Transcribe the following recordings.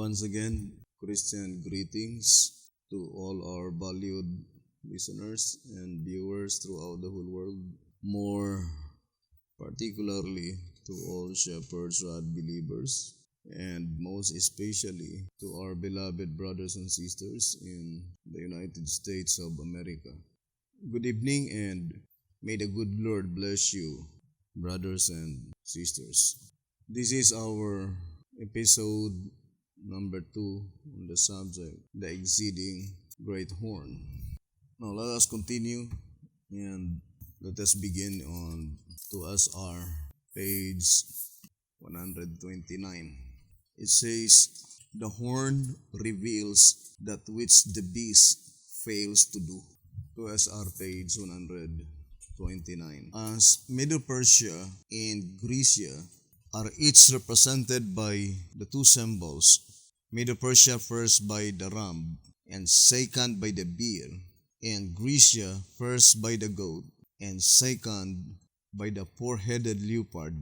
once again, Christian greetings to all our valued listeners and viewers throughout the whole world. More particularly to all Shepherd's Rod believers, and most especially to our beloved brothers and sisters in the United States of America. Good evening, and may the good Lord bless you, brothers and sisters. This is our episode number 2 on the subject, the exceeding great horn. Now let us continue and let us begin on 2SR page 129. It says, the horn reveals that which the beast fails to do. 2SR page 129. As Medo Persia and Grecia are each represented by the two symbols, Medo Persia first by the ram and second by the bear, and Grecia first by the goat and second by the four-headed leopard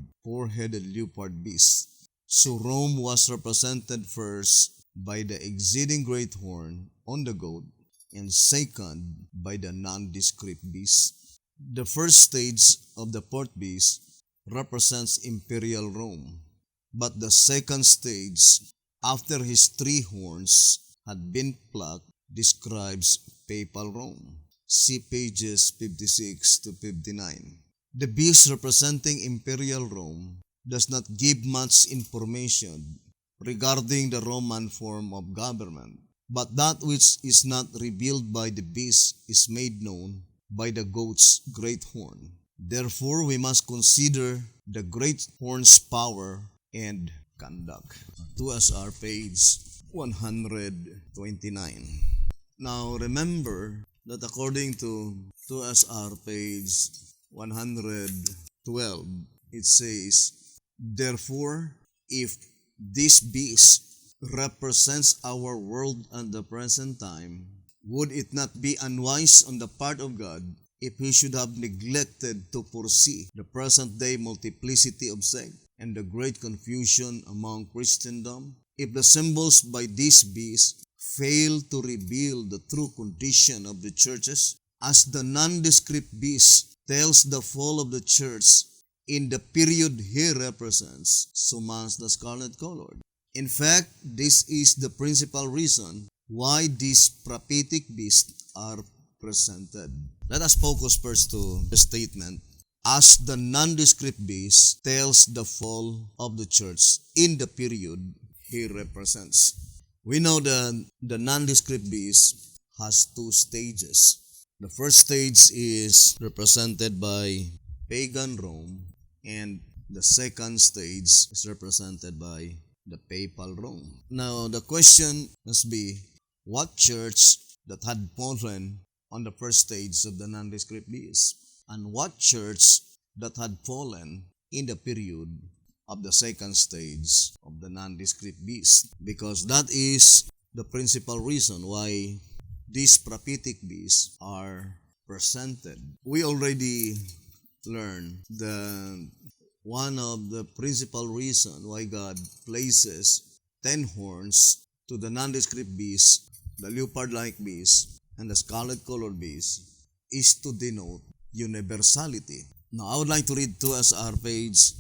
beast. So Rome was represented first by the exceeding great horn on the goat and second by the nondescript beast. The first stage of the fourth beast represents imperial Rome, but the second stage, after his three horns had been plucked, describes papal Rome. See pages 56 to 59. The beast representing imperial Rome does not give much information regarding the Roman form of government, but that which is not revealed by the beast is made known by the goat's great horn. Therefore, we must consider the great horn's power and conduct. 2SR page 129. Now remember that according to 2SR page 112, it says, therefore, if this beast represents our world at the present time, would it not be unwise on the part of God if he should have neglected to foresee the present-day multiplicity of sects and the great confusion among Christendom? If the symbols by this beast fail to reveal the true condition of the churches, as the nondescript beast tells the fall of the church in the period he represents, so must the scarlet-colored. In fact, this is the principal reason why these prophetic beasts are presented. Let us focus first to the statement, as the nondescript beast tells the fall of the church in the period he represents. We know that the nondescript beast has two stages. The first stage is represented by pagan Rome, and the second stage is represented by the papal Rome. Now, the question must be, what church that had fallen on the first stage of the nondescript beast, and what church that had fallen in the period of the second stage of the nondescript beast? Because that is the principal reason why these prophetic beasts are presented. We already learned that one of the principal reasons why God places 10 horns to the nondescript beast, the leopard-like beast, and the scarlet-colored beast is to denote universality. Now, I would like to read 2SR page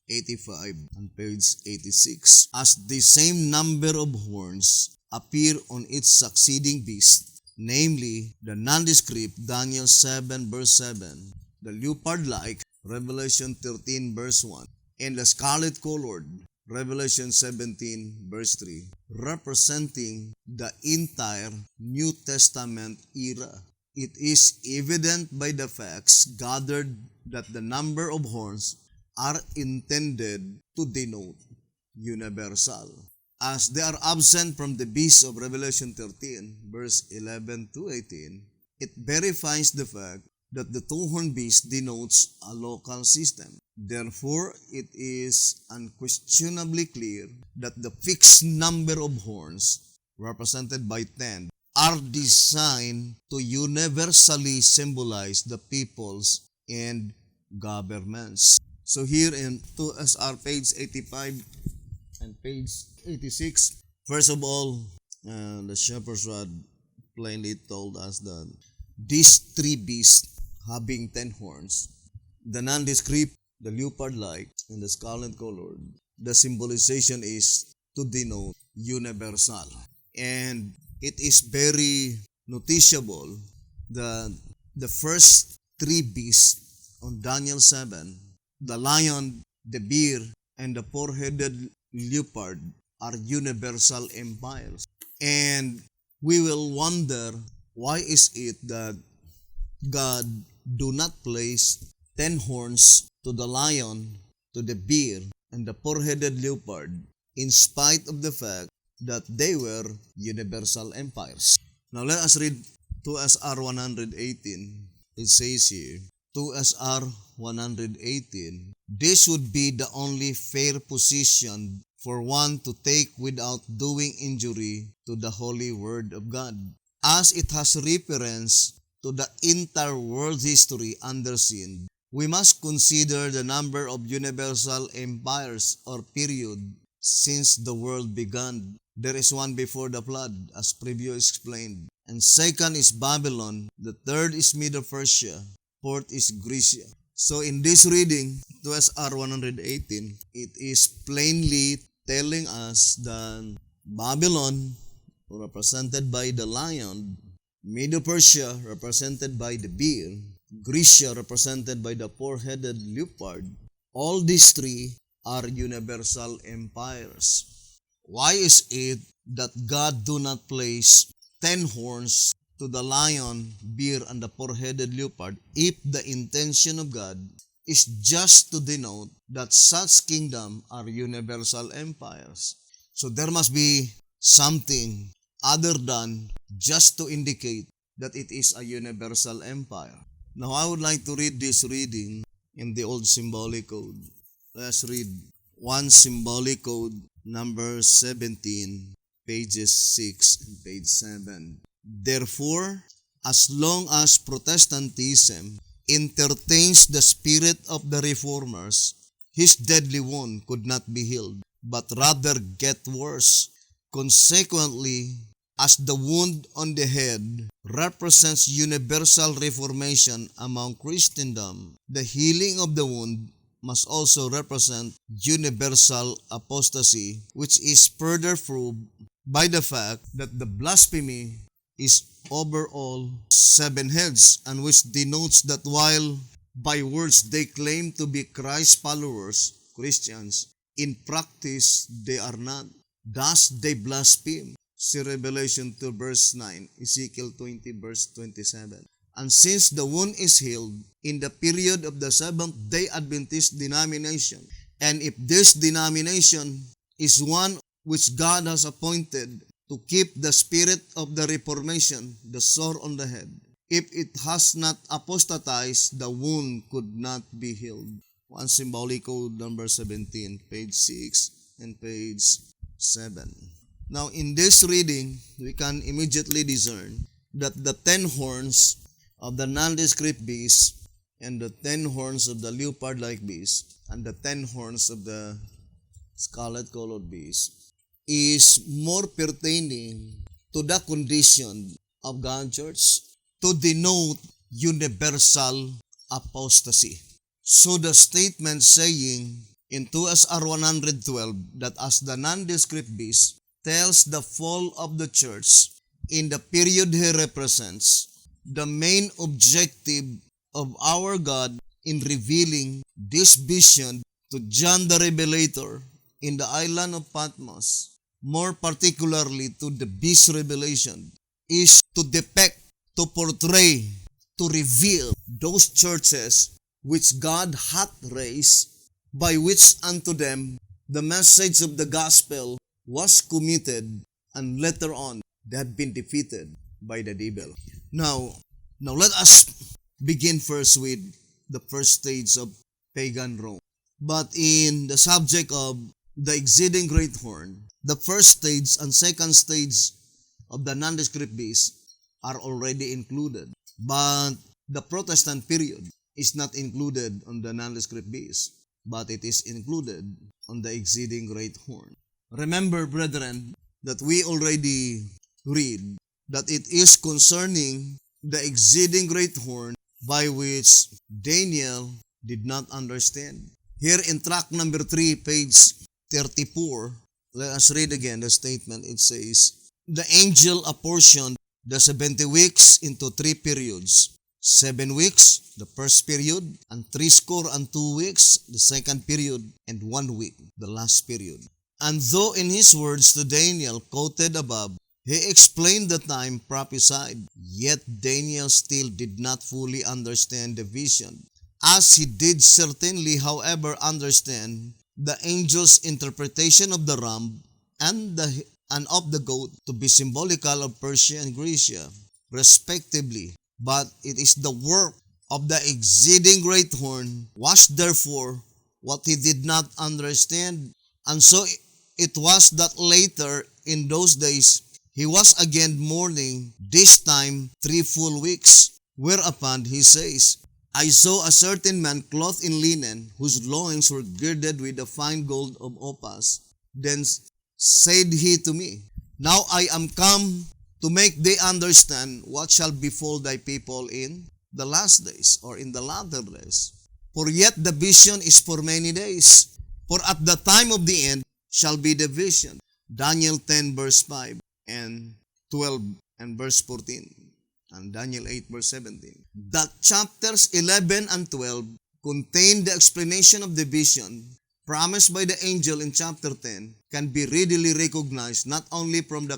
85 and page 86. As the same number of horns appear on each succeeding beast, namely the nondescript, Daniel 7 verse 7, the leopard-like, Revelation 13 verse 1, and the scarlet-colored, Revelation 17 verse 3, representing the entire New Testament era. It is evident by the facts gathered that the number of horns are intended to denote universal. As they are absent from the beast of Revelation 13 verse 11 to 18, it verifies the fact that the two-horned beast denotes a local system. Therefore, it is unquestionably clear that the fixed number of horns, represented by 10, are designed to universally symbolize the peoples and governments. So here in 2SR page 85 and page 86, First of all, the shepherd's rod plainly told us that these three beasts having 10 horns, the nondescript, the leopard-like, and the scarlet-colored, the symbolization is to denote universal. And it is very noticeable that the first three beasts on Daniel 7, the lion, the bear, and the four-headed leopard are universal empires. And we will wonder, why is it that God do not place 10 horns to the lion, to the bear, and the four-headed leopard, in spite of the fact that they were universal empires. Now let us read 2SR 118. It says here, 2SR 118, this would be the only fair position for one to take without doing injury to the holy word of God, as it has reference to the entire world history under sin. We must consider the number of universal empires or period since the world began. There is one before the flood, as previously explained. And second is Babylon. The third is Medo-Persia. Fourth is Greece. So in this reading, 2SR 118, it is plainly telling us that Babylon, represented by the lion, Medo-Persia, represented by the bear, Greece, represented by the four-headed leopard, all these three are universal empires. Why is it that God do not place 10 horns to the lion, bear, and the four-headed leopard if the intention of God is just to denote that such kingdom are universal empires? So there must be something other than just to indicate that it is a universal empire. Now I would like to read this reading in the old symbolic code. Let's read one symbolic code, number 17, pages 6 and page 7. Therefore, as long as Protestantism entertains the spirit of the reformers, his deadly wound could not be healed, but rather get worse. Consequently, as the wound on the head represents universal reformation among Christendom, the healing of the wound must also represent universal apostasy, which is further proved by the fact that the blasphemy is over all 7 heads, and which denotes that while by words they claim to be Christ followers, Christians, in practice they are not. Thus they blaspheme. See Revelation 2 verse 9, Ezekiel 20 verse 27. And since the wound is healed in the period of the Seventh-day Adventist denomination, and if this denomination is one which God has appointed to keep the spirit of the Reformation, the sore on the head, if it has not apostatized, the wound could not be healed. One symbolic code, number 17, page 6 and page 7. Now, in this reading, we can immediately discern that the 10 horns of the nondescript beast and the 10 horns of the leopard-like beast and the 10 horns of the scarlet-colored beast is more pertaining to the condition of God's church to denote universal apostasy. So the statement saying in 2SR 112 that as the nondescript beast tells the fall of the church in the period he represents, the main objective of our God in revealing this vision to John the Revelator in the island of Patmos, more particularly to the beast revelation, is to depict, to portray, to reveal those churches which God hath raised, by which unto them the message of the gospel was committed, and later on they had been defeated by the devil. Now let us begin first with the first stage of pagan Rome. But in the subject of the exceeding great horn, the first stage and second stage of the nondescript beast are already included. But the Protestant period is not included on the nondescript beast, but it is included on the exceeding great horn. Remember, brethren, that we already read, that it is concerning the exceeding great horn by which Daniel did not understand. Here in track number 3, page 34, let us read again the statement. It says, the angel apportioned the 70 weeks into 3 periods. 7 weeks, the first period, and 62 weeks, the second period, and 1 week, the last period. And though in his words to Daniel quoted above, he explained the time prophesied, yet Daniel still did not fully understand the vision, as he did certainly, however, understand the angel's interpretation of the ram and of the goat to be symbolical of Persia and Grecia, respectively. But it is the work of the exceeding great horn was therefore what he did not understand. And so it was that later in those days he was again mourning, this time 3 full weeks, whereupon he says, I saw a certain man clothed in linen, whose loins were girded with the fine gold of Ophir. Then said he to me, now I am come to make thee understand what shall befall thy people in the last days, or in the latter days. For yet the vision is for many days, for at the time of the end shall be the vision. Daniel 10 verse 5 and 12 and verse 14, and Daniel 8 verse 17. That chapters 11 and 12 contain the explanation of the vision promised by the angel in chapter 10 can be readily recognized not only from the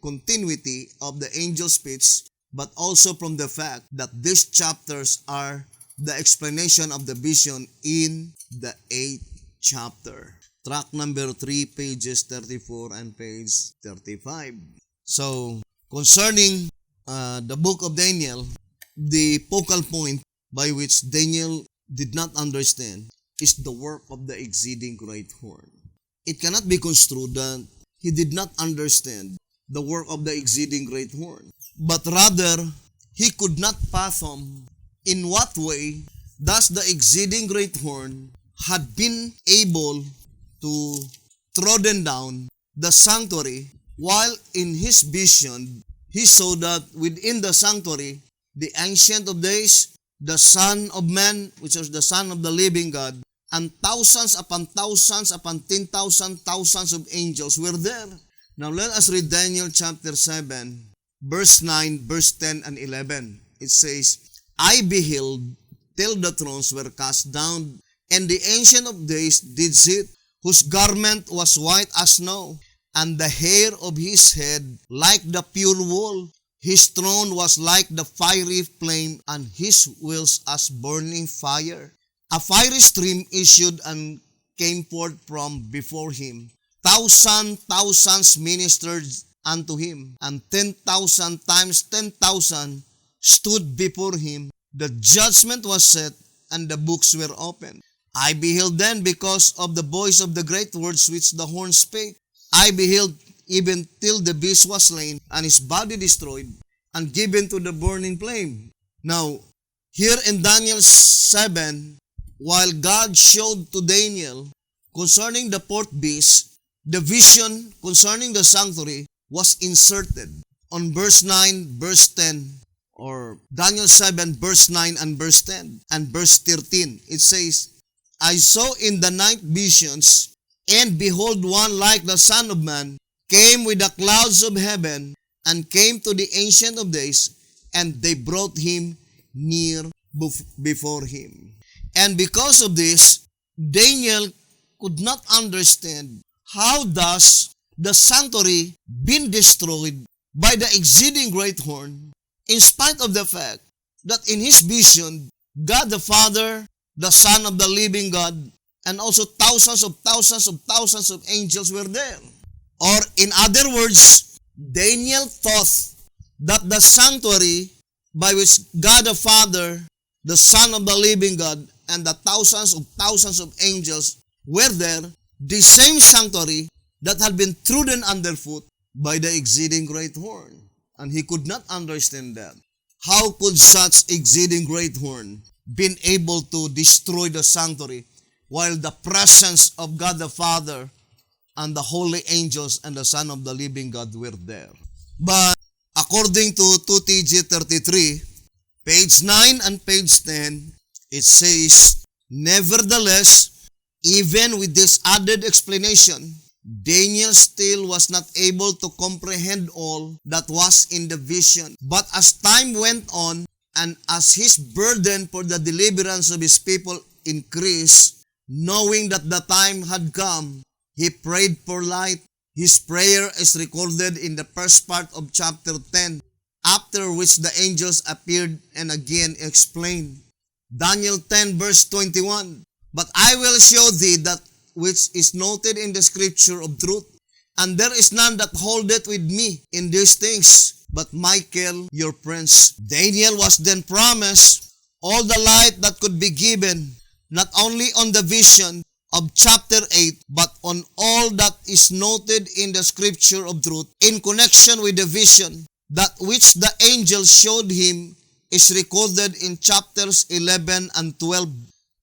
continuity of the angel's speech, but also from the fact that these chapters are the explanation of the vision in the 8th chapter. Track number 3, pages 34 and page 35. So, concerning the book of Daniel, the focal point by which Daniel did not understand is the work of the exceeding great horn. It cannot be construed that he did not understand the work of the exceeding great horn, but rather he could not fathom in what way thus the exceeding great horn had been able to trodden down the sanctuary, while in his vision he saw that within the sanctuary the Ancient of Days, the Son of Man, which is the Son of the living God, and thousands upon 10,000 thousands of angels were there. Now let us read Daniel chapter 7, verse 9, verse 10 and 11. It says, I beheld till the thrones were cast down, and the Ancient of Days did sit, whose garment was white as snow, and the hair of his head like the pure wool. His throne was like the fiery flame, and his wheels as burning fire. A fiery stream issued and came forth from before him. Thousands ministered unto him, and 10,000 times 10,000 stood before him. The judgment was set, and the books were opened. I beheld then because of the voice of the great words which the horn spake. I beheld even till the beast was slain, and his body destroyed, and given to the burning flame. Now, here in Daniel 7, while God showed to Daniel concerning the fourth beast, the vision concerning the sanctuary was inserted on verse 9, verse 10, or Daniel 7, verse 9 and verse 10, and verse 13. It says, I saw in the night visions, and behold, one like the Son of Man came with the clouds of heaven, and came to the Ancient of Days, and they brought him near before him. And because of this, Daniel could not understand how does the sanctuary been destroyed by the exceeding great horn, in spite of the fact that in his vision, God the Father, the Son of the living God, and also thousands of angels were there. Or in other words, Daniel thought that the sanctuary by which God the Father, the Son of the living God, and the thousands of angels were there, the same sanctuary that had been trodden underfoot by the exceeding great horn. And he could not understand that. How could such exceeding great horn been able to destroy the sanctuary while the presence of God the Father and the holy angels and the Son of the living God were there. But according to 2TG33, page 9 and page 10, it says, nevertheless, even with this added explanation, Daniel still was not able to comprehend all that was in the vision. But as time went on, and as his burden for the deliverance of his people increased, knowing that the time had come, he prayed for light. His prayer is recorded in the first part of chapter 10, after which the angels appeared and again explained. Daniel 10 verse 21, but I will show thee that which is noted in the scripture of truth, and there is none that holdeth with me in these things, but Michael your prince. Daniel was then promised all the light that could be given, not only on the vision of chapter 8, but on all that is noted in the scripture of truth in connection with the vision. That which the angel showed him is recorded in chapters 11 and 12.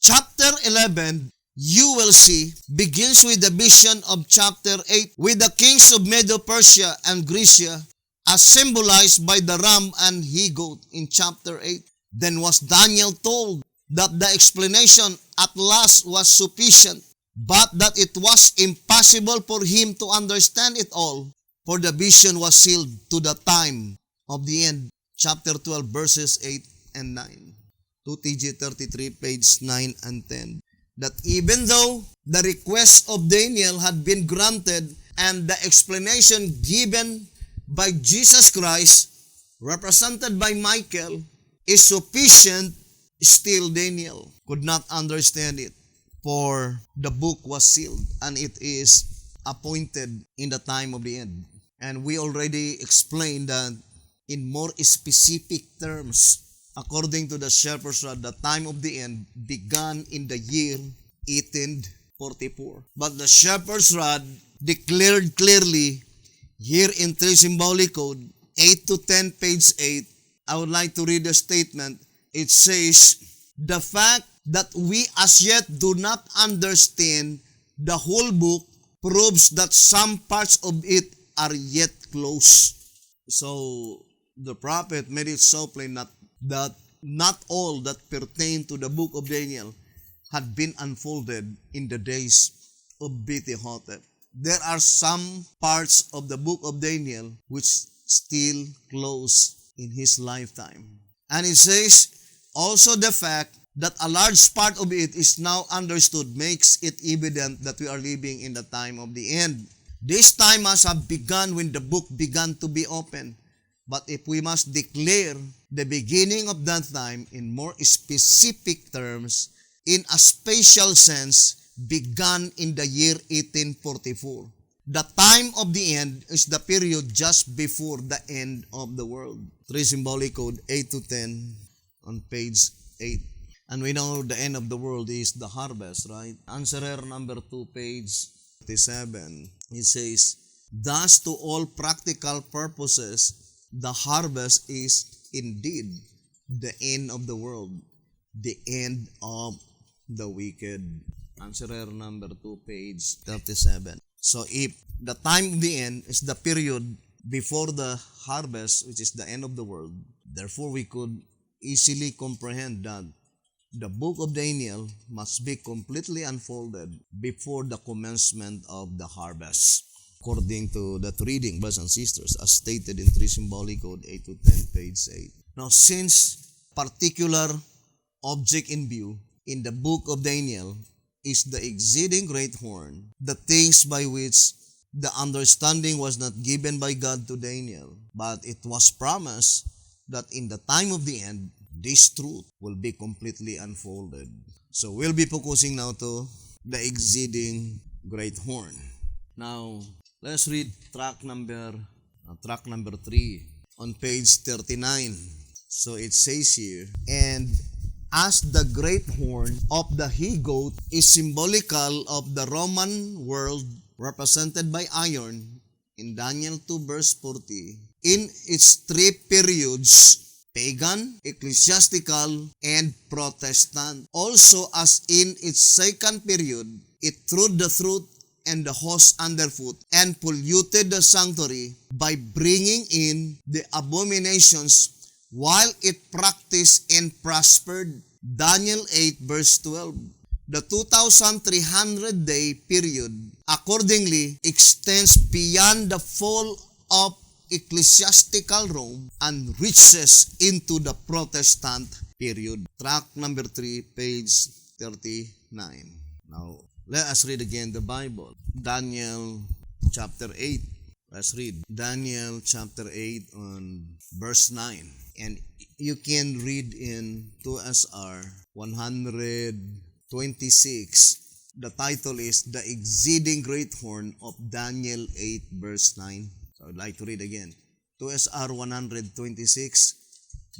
Chapter 11, you will see, begins with the vision of chapter 8 with the kings of Medo-Persia and Grecia as symbolized by the ram and he-goat in chapter 8. Then was Daniel told that the explanation at last was sufficient, but that it was impossible for him to understand it all, for the vision was sealed to the time of the end. Chapter 12 verses 8 and 9. 2TG33 page 9 and 10. That even though the request of Daniel had been granted and the explanation given by Jesus Christ, represented by Michael, is sufficient, still Daniel could not understand it, for the book was sealed and it is appointed in the time of the end. And we already explained that in more specific terms, according to the Shepherd's Rod, the time of the end began in the year 1844. But the Shepherd's Rod declared clearly here in 3 Symbolic Code 8 to 10, page 8, I would like to read the statement. It says, the fact that we as yet do not understand the whole book proves that some parts of it are yet closed. So, the prophet made it so plain that not all that pertain to the book of Daniel had been unfolded in the days of BT-Hotep. There are some parts of the book of Daniel which still close in his lifetime. And it says, also the fact that a large part of it is now understood makes it evident that we are living in the time of the end. This time must have begun when the book began to be opened. But if we must declare the beginning of that time in more specific terms, in a spatial sense, began in the year 1844. The time of the end is the period just before the end of the world. 3 Symbolic Code 8 to 10 on page 8. And we know the end of the world is the harvest, right? Answerer number 2, page 37. It says, thus to all practical purposes, the harvest is indeed the end of the world, the end of the wicked. Answerer number 2, page 37. So if the time of the end is the period before the harvest, which is the end of the world, therefore we could easily comprehend that the book of Daniel must be completely unfolded before the commencement of the harvest, according to that reading, brothers and sisters, as stated in 3 Symbolic Code 8 to 10, page 8. Now, since particular object in view in the book of Daniel is the exceeding great horn, the things by which the understanding was not given by God to Daniel, but it was promised that in the time of the end, this truth will be completely unfolded. So we'll be focusing now to the exceeding great horn. Now, let's read track number 3 on page 39. So it says here, and as the great horn of the he-goat is symbolical of the Roman world represented by iron in Daniel 2 verse 40, in its 3 periods, pagan, ecclesiastical, and Protestant. Also as in its second period, it through the truth and the host underfoot, and polluted the sanctuary by bringing in the abominations while it practiced and prospered. Daniel 8 verse 12. The 2,300-day period accordingly extends beyond the fall of ecclesiastical Rome and reaches into the Protestant period. Track number 3, page 39. Now, let us read again the Bible. Daniel chapter 8. Let's read Daniel chapter 8 on verse 9. And you can read in 2SR 126. The title is The Exceeding Great Horn of Daniel 8 verse 9. So I'd like to read again. 2SR 126.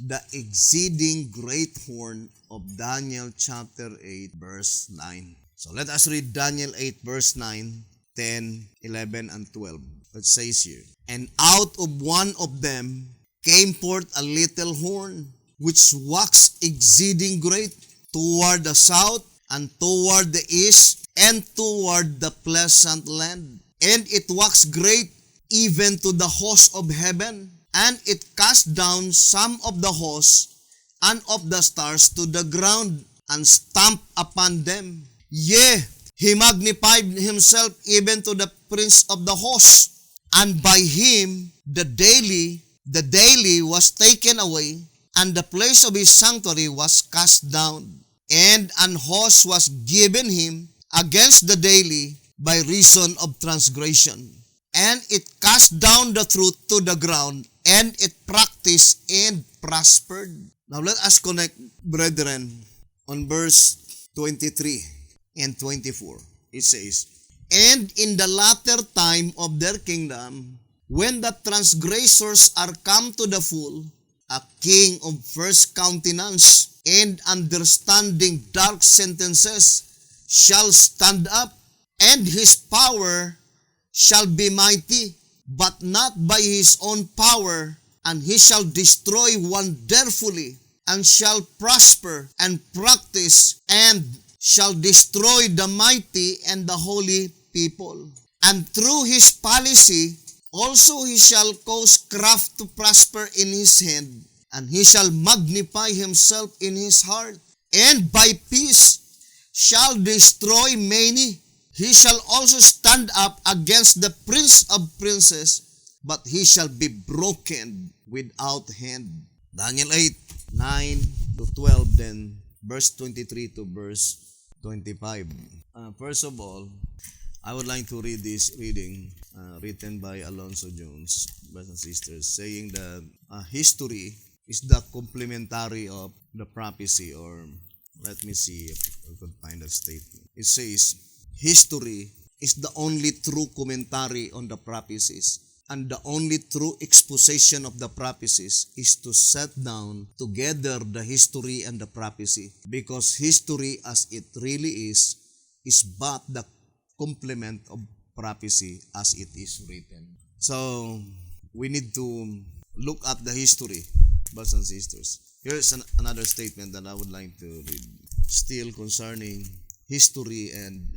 The Exceeding Great Horn of Daniel chapter 8 verse 9. So let us read Daniel 8 verse 9, 10, 11, and 12. It says here, and out of one of them came forth a little horn, which waxed exceeding great, toward the south, and toward the east, and toward the pleasant land. And it waxed great, even to the host of heaven, and it cast down some of the hosts and of the stars to the ground, and stamped upon them. Yea, he magnified himself even to the prince of the hosts, and by him the daily was taken away, and the place of his sanctuary was cast down, and an host was given him against the daily by reason of transgression. And it cast down the truth to the ground, and it practiced and prospered. Now let us connect, brethren, on verse 23 and 24. It says, and in the latter time of their kingdom, when the transgressors are come to the full, a king of first countenance and understanding dark sentences shall stand up, and his power shall be mighty, but not by his own power, and he shall destroy wonderfully, and shall prosper and practice, and shall destroy the mighty and the holy people. And through his policy also he shall cause craft to prosper in his hand, and he shall magnify himself in his heart, and by peace shall destroy many. He shall also stand up against the prince of princes, but he shall be broken without hand. Daniel 8, 9 to 12, then verse 23 to verse 25. First of all, I would like to read this reading written by Alonzo Jones, brothers and sisters, saying that history is the complementary of the prophecy, or let me see if I could find that statement. It says, history is the only true commentary on the prophecies, and the only true exposition of the prophecies is to set down together the history and the prophecy, because history as it really is but the complement of prophecy as it is written. So, we need to look at the history, brothers and sisters. Here's another statement that I would like to read, still concerning history and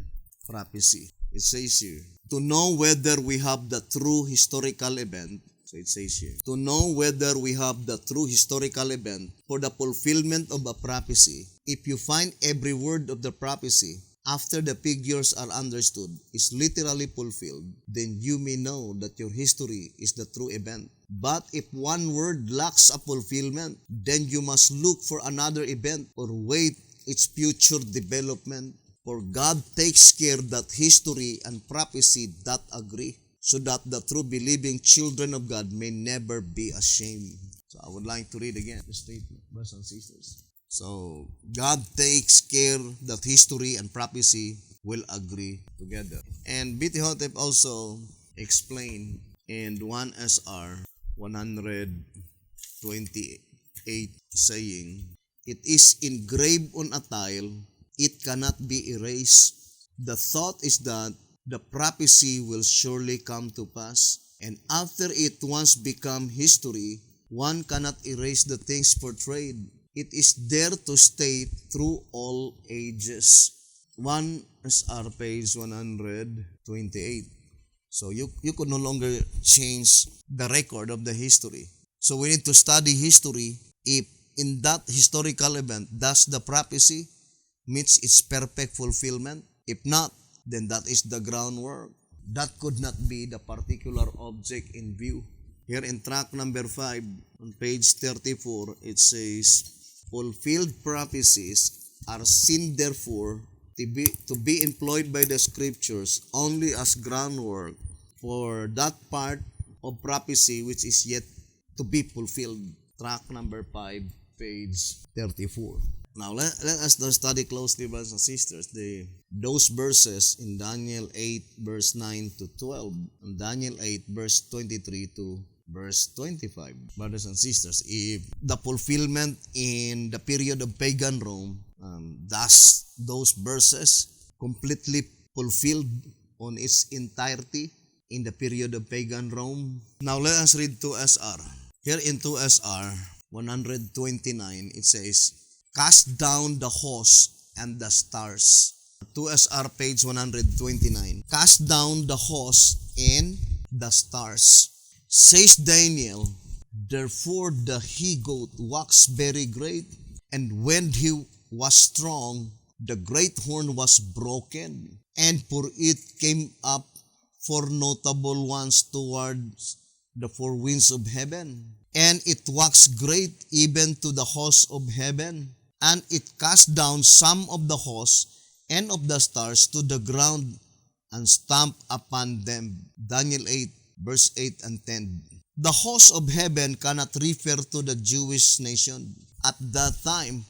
prophecy. It says here, to know whether we have the true historical event, so it says here, to know whether we have the true historical event for the fulfillment of a prophecy, if you find every word of the prophecy after the figures are understood is literally fulfilled, then you may know that your history is the true event. But if one word lacks a fulfillment, then you must look for another event or wait its future development. For God takes care that history and prophecy that agree, so that the true believing children of God may never be ashamed. So I would like to read again the statement, brothers and sisters. So God takes care that history and prophecy will agree together. And B.T. Hotep also explained in 1SR 128, saying, it is engraved on a tile, it cannot be erased. The thought is that the prophecy will surely come to pass, and after it once become history, one cannot erase the things portrayed. It is there to stay through all ages. 1 SR page 128. So you could no longer change the record of the history. So we need to study history if in that historical event does the prophecy meets its perfect fulfillment. If not, then that is the groundwork. That could not be the particular object in view. Here in track number 5 on page 34, it says, fulfilled prophecies are seen therefore to be employed by the scriptures only as groundwork for that part of prophecy which is yet to be fulfilled. Track number 5, page 34. Now let us study closely, brothers and sisters, those verses in Daniel 8 verse 9 to 12 and Daniel 8 verse 23 to verse 25. Brothers and sisters, if the fulfillment in the period of pagan Rome, thus those verses completely fulfilled on its entirety in the period of pagan Rome. Now let us read 2SR. Here in 2SR 129, it says, cast down the host and the stars. 2SR page 129. Cast down the host and the stars. Says Daniel, therefore the he-goat waxed very great, and when he was strong, the great horn was broken, and for it came up 4 notable ones towards the 4 winds of heaven. And it waxed great even to the host of heaven, and it cast down some of the hosts and of the stars to the ground, and stamped upon them. Daniel 8, verse 8 and 10. The host of heaven cannot refer to the Jewish nation at that time,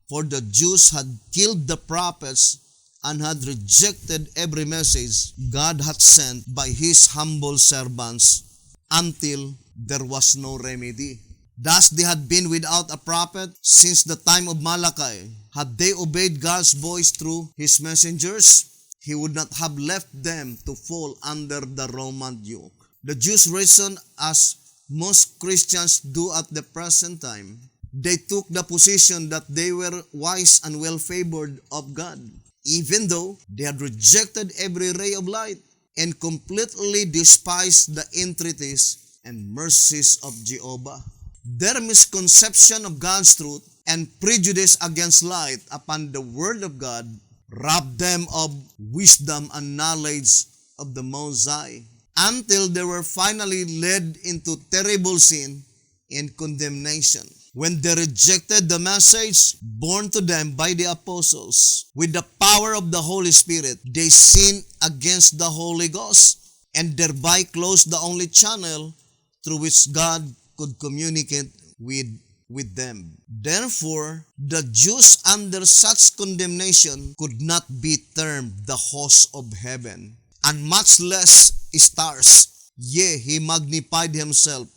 for the Jews had killed the prophets and had rejected every message God had sent by his humble servants until there was no remedy. Thus they had been without a prophet since the time of Malachi. Had they obeyed God's voice through his messengers, he would not have left them to fall under the Roman yoke. The Jews reasoned as most Christians do at the present time. They took the position that they were wise and well-favored of God, even though they had rejected every ray of light and completely despised the entreaties and mercies of Jehovah. Their misconception of God's truth and prejudice against light upon the Word of God robbed them of wisdom and knowledge of the Most High, until they were finally led into terrible sin and condemnation. When they rejected the message borne to them by the apostles, with the power of the Holy Spirit, they sinned against the Holy Ghost and thereby closed the only channel through which God could communicate with them. Therefore, the Jews under such condemnation could not be termed the host of heaven, and much less stars. Yea, he magnified himself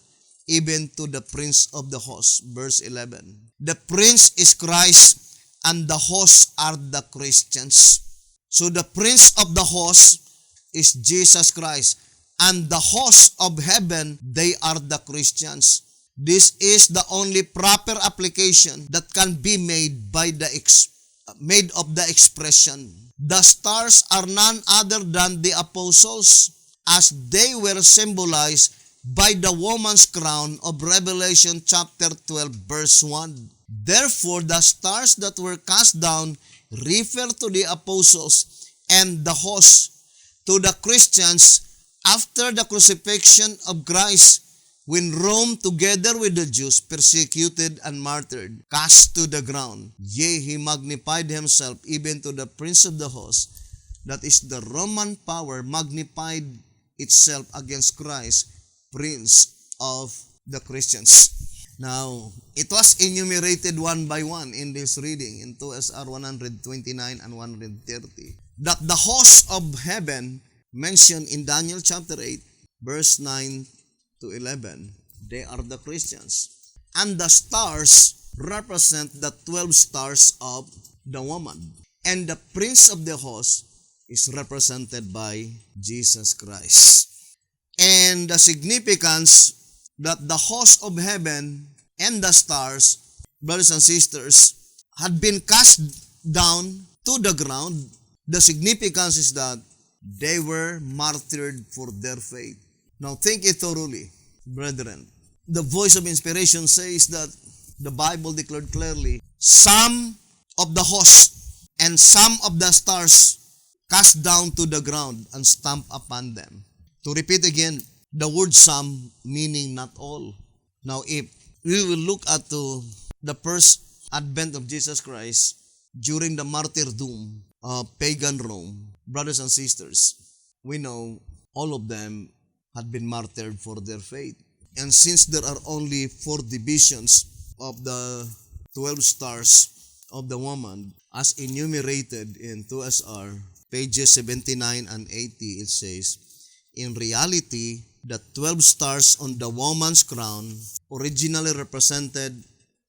even to the prince of the host. Verse 11. The prince is Christ, and the hosts are the Christians. So the prince of the host is Jesus Christ, and the hosts of heaven, they are the Christians. This is the only proper application that can be made by made of the expression. The stars are none other than the apostles, as they were symbolized by the woman's crown of Revelation chapter 12 verse 1. Therefore, the stars that were cast down refer to the apostles and the hosts, to the Christians after the crucifixion of Christ, when Rome together with the Jews persecuted and martyred, cast to the ground. Yea, he magnified himself even to the prince of the host, that is the Roman power magnified itself against Christ, Prince of the Christians. Now, it was enumerated one by one in this reading in 2SR 129 and 130 that the hosts of heaven mentioned in Daniel chapter 8 verse 9 to 11, they are the Christians. And the stars represent the 12 stars of the woman. And the prince of the host is represented by Jesus Christ. And the significance that the host of heaven and the stars, brothers and sisters, had been cast down to the ground. The significance is that they were martyred for their faith. Now think it thoroughly, brethren. The voice of inspiration says that the Bible declared clearly, some of the host and some of the stars cast down to the ground and stamp upon them. To repeat again, the word some meaning not all. Now if we will look at the first advent of Jesus Christ during the martyrdom of pagan Rome, brothers and sisters, we know all of them had been martyred for their faith. And since there are only 4 divisions of the 12 stars of the woman, as enumerated in 2SR, pages 79 and 80, it says, in reality, the 12 stars on the woman's crown originally represented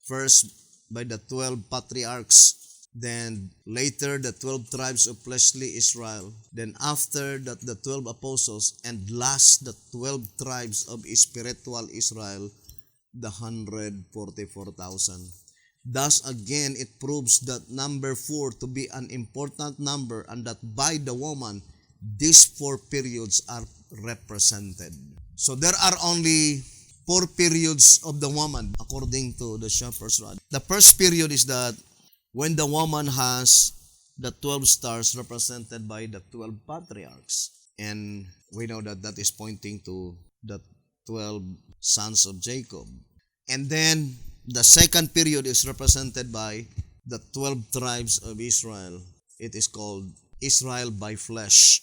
first by the 12 patriarchs, then later the 12 tribes of fleshly Israel, then after that the 12 apostles, and last the 12 tribes of spiritual Israel, the 144,000. Thus again it proves that number 4 to be an important number, and that by the woman these 4 periods are represented. So there are only 4 periods of the woman according to the Shepherd's Rod. The first period is that when the woman has the 12 stars represented by the 12 patriarchs. And we know that that is pointing to the 12 sons of Jacob. And then the second period is represented by the 12 tribes of Israel. It is called Israel by flesh.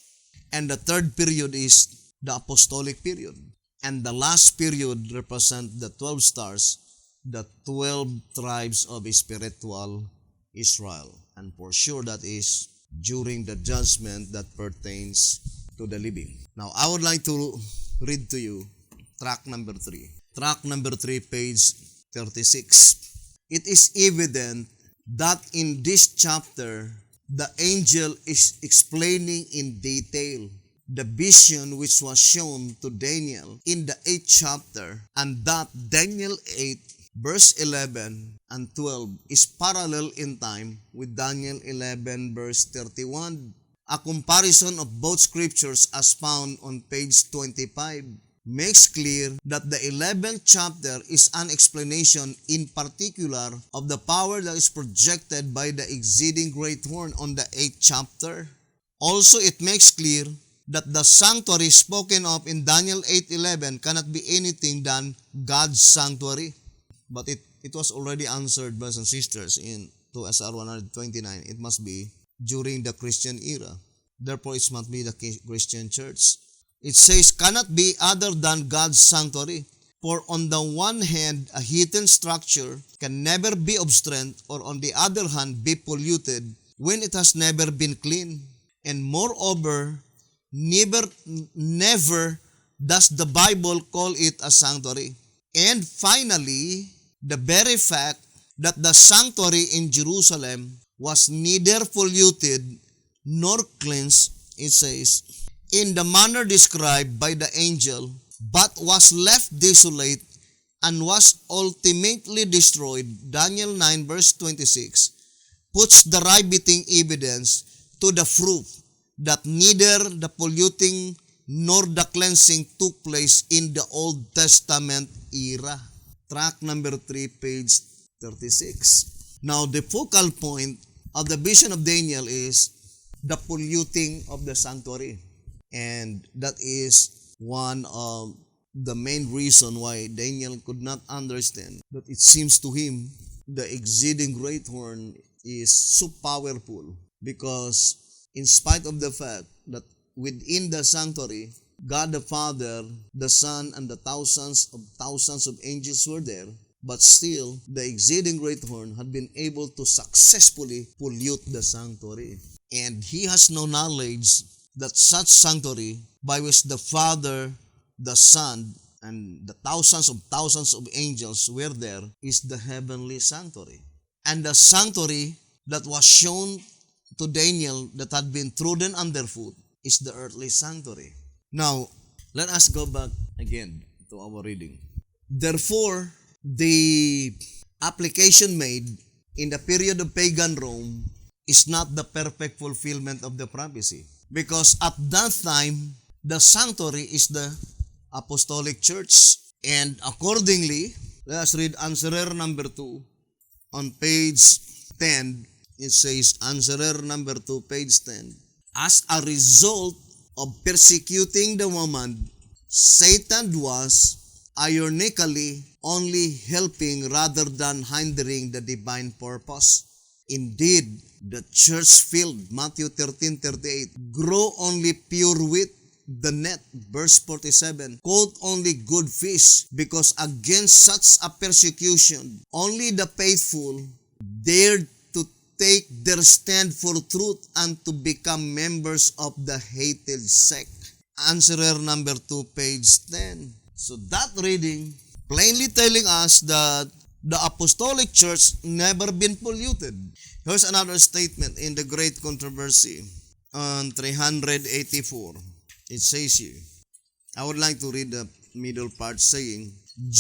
And the third period is the apostolic period. And the last period represents the 12 stars, the 12 tribes of spiritual Israel. And for sure that is during the judgment that pertains to the living. Now I would like to read to you track number 3. Track number 3, page 36. It is evident that in this chapter, the angel is explaining in detail the vision which was shown to Daniel in the 8th chapter, and that Daniel 8 verse 11 and 12 is parallel in time with Daniel 11 verse 31. A comparison of both scriptures as found on page 25 makes clear that the 11th chapter is an explanation in particular of the power that is projected by the exceeding great horn on the 8th chapter. Also, it makes clear that the sanctuary spoken of in Daniel 8:11 cannot be anything than God's sanctuary. But it was already answered, brothers and sisters, in 2SR 129. It must be during the Christian era. Therefore, it must be the Christian church. It says, cannot be other than God's sanctuary. For on the one hand, a hidden structure can never be of strength, or on the other hand, be polluted when it has never been cleaned. And moreover, never does the Bible call it a sanctuary. And finally, the very fact that the sanctuary in Jerusalem was neither polluted nor cleansed, it says, in the manner described by the angel, but was left desolate and was ultimately destroyed, Daniel 9 verse 26, puts the riveting evidence to the proof that neither the polluting nor the cleansing took place in the Old Testament era. Track number 3, page 36. Now, the focal point of the vision of Daniel is the polluting of the sanctuary. And that is one of the main reason why Daniel could not understand that it seems to him the exceeding great horn is so powerful, because in spite of the fact that within the sanctuary, God the Father, the Son, and the thousands of angels were there, but still the exceeding great horn had been able to successfully pollute the sanctuary. And he has no knowledge that such sanctuary by which the Father, the Son, and the thousands of angels were there is the heavenly sanctuary. And the sanctuary that was shown to Daniel that had been trodden underfoot is the earthly sanctuary. Now, let us go back again to our reading. Therefore, the application made in the period of pagan Rome is not the perfect fulfillment of the prophecy. Because at that time, the sanctuary is the apostolic church. And accordingly, let us read answerer number 2 on page 10. It says, answerer number 2, page 10. As a result of persecuting the woman, Satan was ironically only helping rather than hindering the divine purpose. Indeed, the church filled, Matthew 13:38, grow only pure wheat, the net, verse 47, caught only good fish, because against such a persecution, only the faithful dared to take their stand for truth and to become members of the hated sect. Answerer number 2, page 10. So that reading plainly telling us that the apostolic church never been polluted. Here's another statement in the Great Controversy on 384. It says here, I would like to read the middle part saying,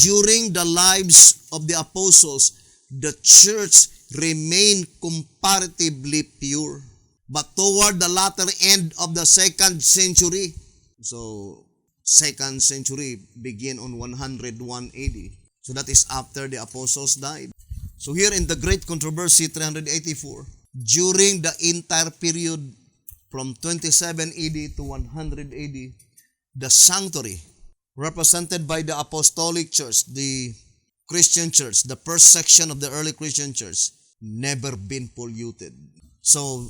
during the lives of the apostles, the church remained comparatively pure. But toward the latter end of the 2nd century, so 2nd century begin on 101 AD. So that is after the apostles died. So here in the Great Controversy 384, during the entire period from 27 AD to 100 AD, the sanctuary represented by the apostolic church, the Christian church, the first section of the early Christian church, never been polluted. So,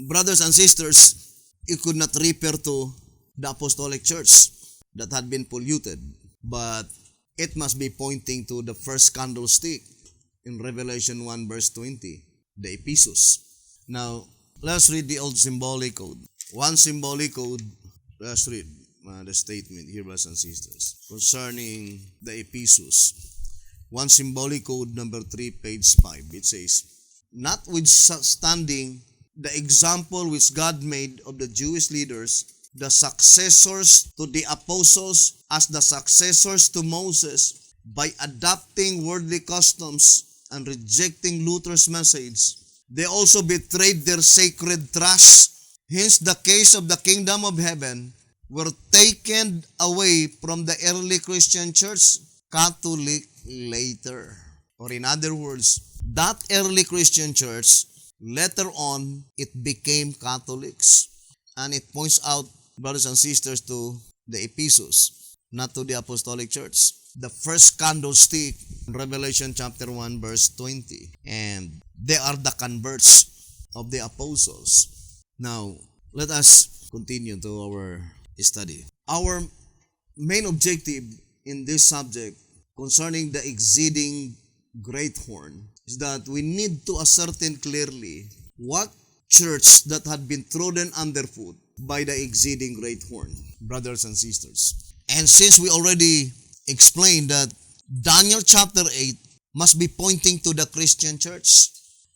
brothers and sisters, it could not refer to the apostolic church that had been polluted, but it must be pointing to the first candlestick in Revelation 1 verse 20, the Ephesus. Now, let's read the old symbolic code. One symbolic code, let's read the statement here, brothers and sisters, concerning the Ephesus. One symbolic code number 3, page 5. It says, notwithstanding the example which God made of the Jewish leaders, the successors to the apostles as the successors to Moses, by adopting worldly customs and rejecting Luther's message, they also betrayed their sacred trust. Hence, the case of the kingdom of heaven were taken away from the early Christian church, Catholic later. Or in other words, that early Christian church, later on, it became Catholics. And it points out, brothers and sisters, to the Ephesus, not to the apostolic church. The first candlestick, Revelation chapter 1 verse 20. And they are the converts of the apostles. Now, let us continue to our study. Our main objective in this subject concerning the exceeding great horn is that we need to ascertain clearly what church that had been trodden underfoot by the exceeding great horn, brothers and sisters. And since we already explained that Daniel chapter 8 must be pointing to the Christian church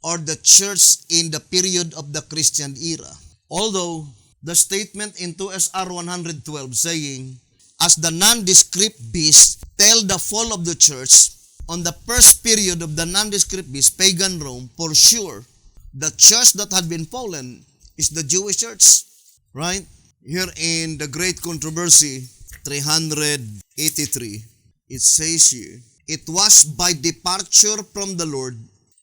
or the church in the period of the Christian era. Although the statement in 2SR 112 saying, as the nondescript beast tell the fall of the church, on the first period of the nondescript beast, pagan Rome, for sure, the church that had been fallen is the Jewish church. Right? Here in the Great Controversy 383, it says here, it was by departure from the Lord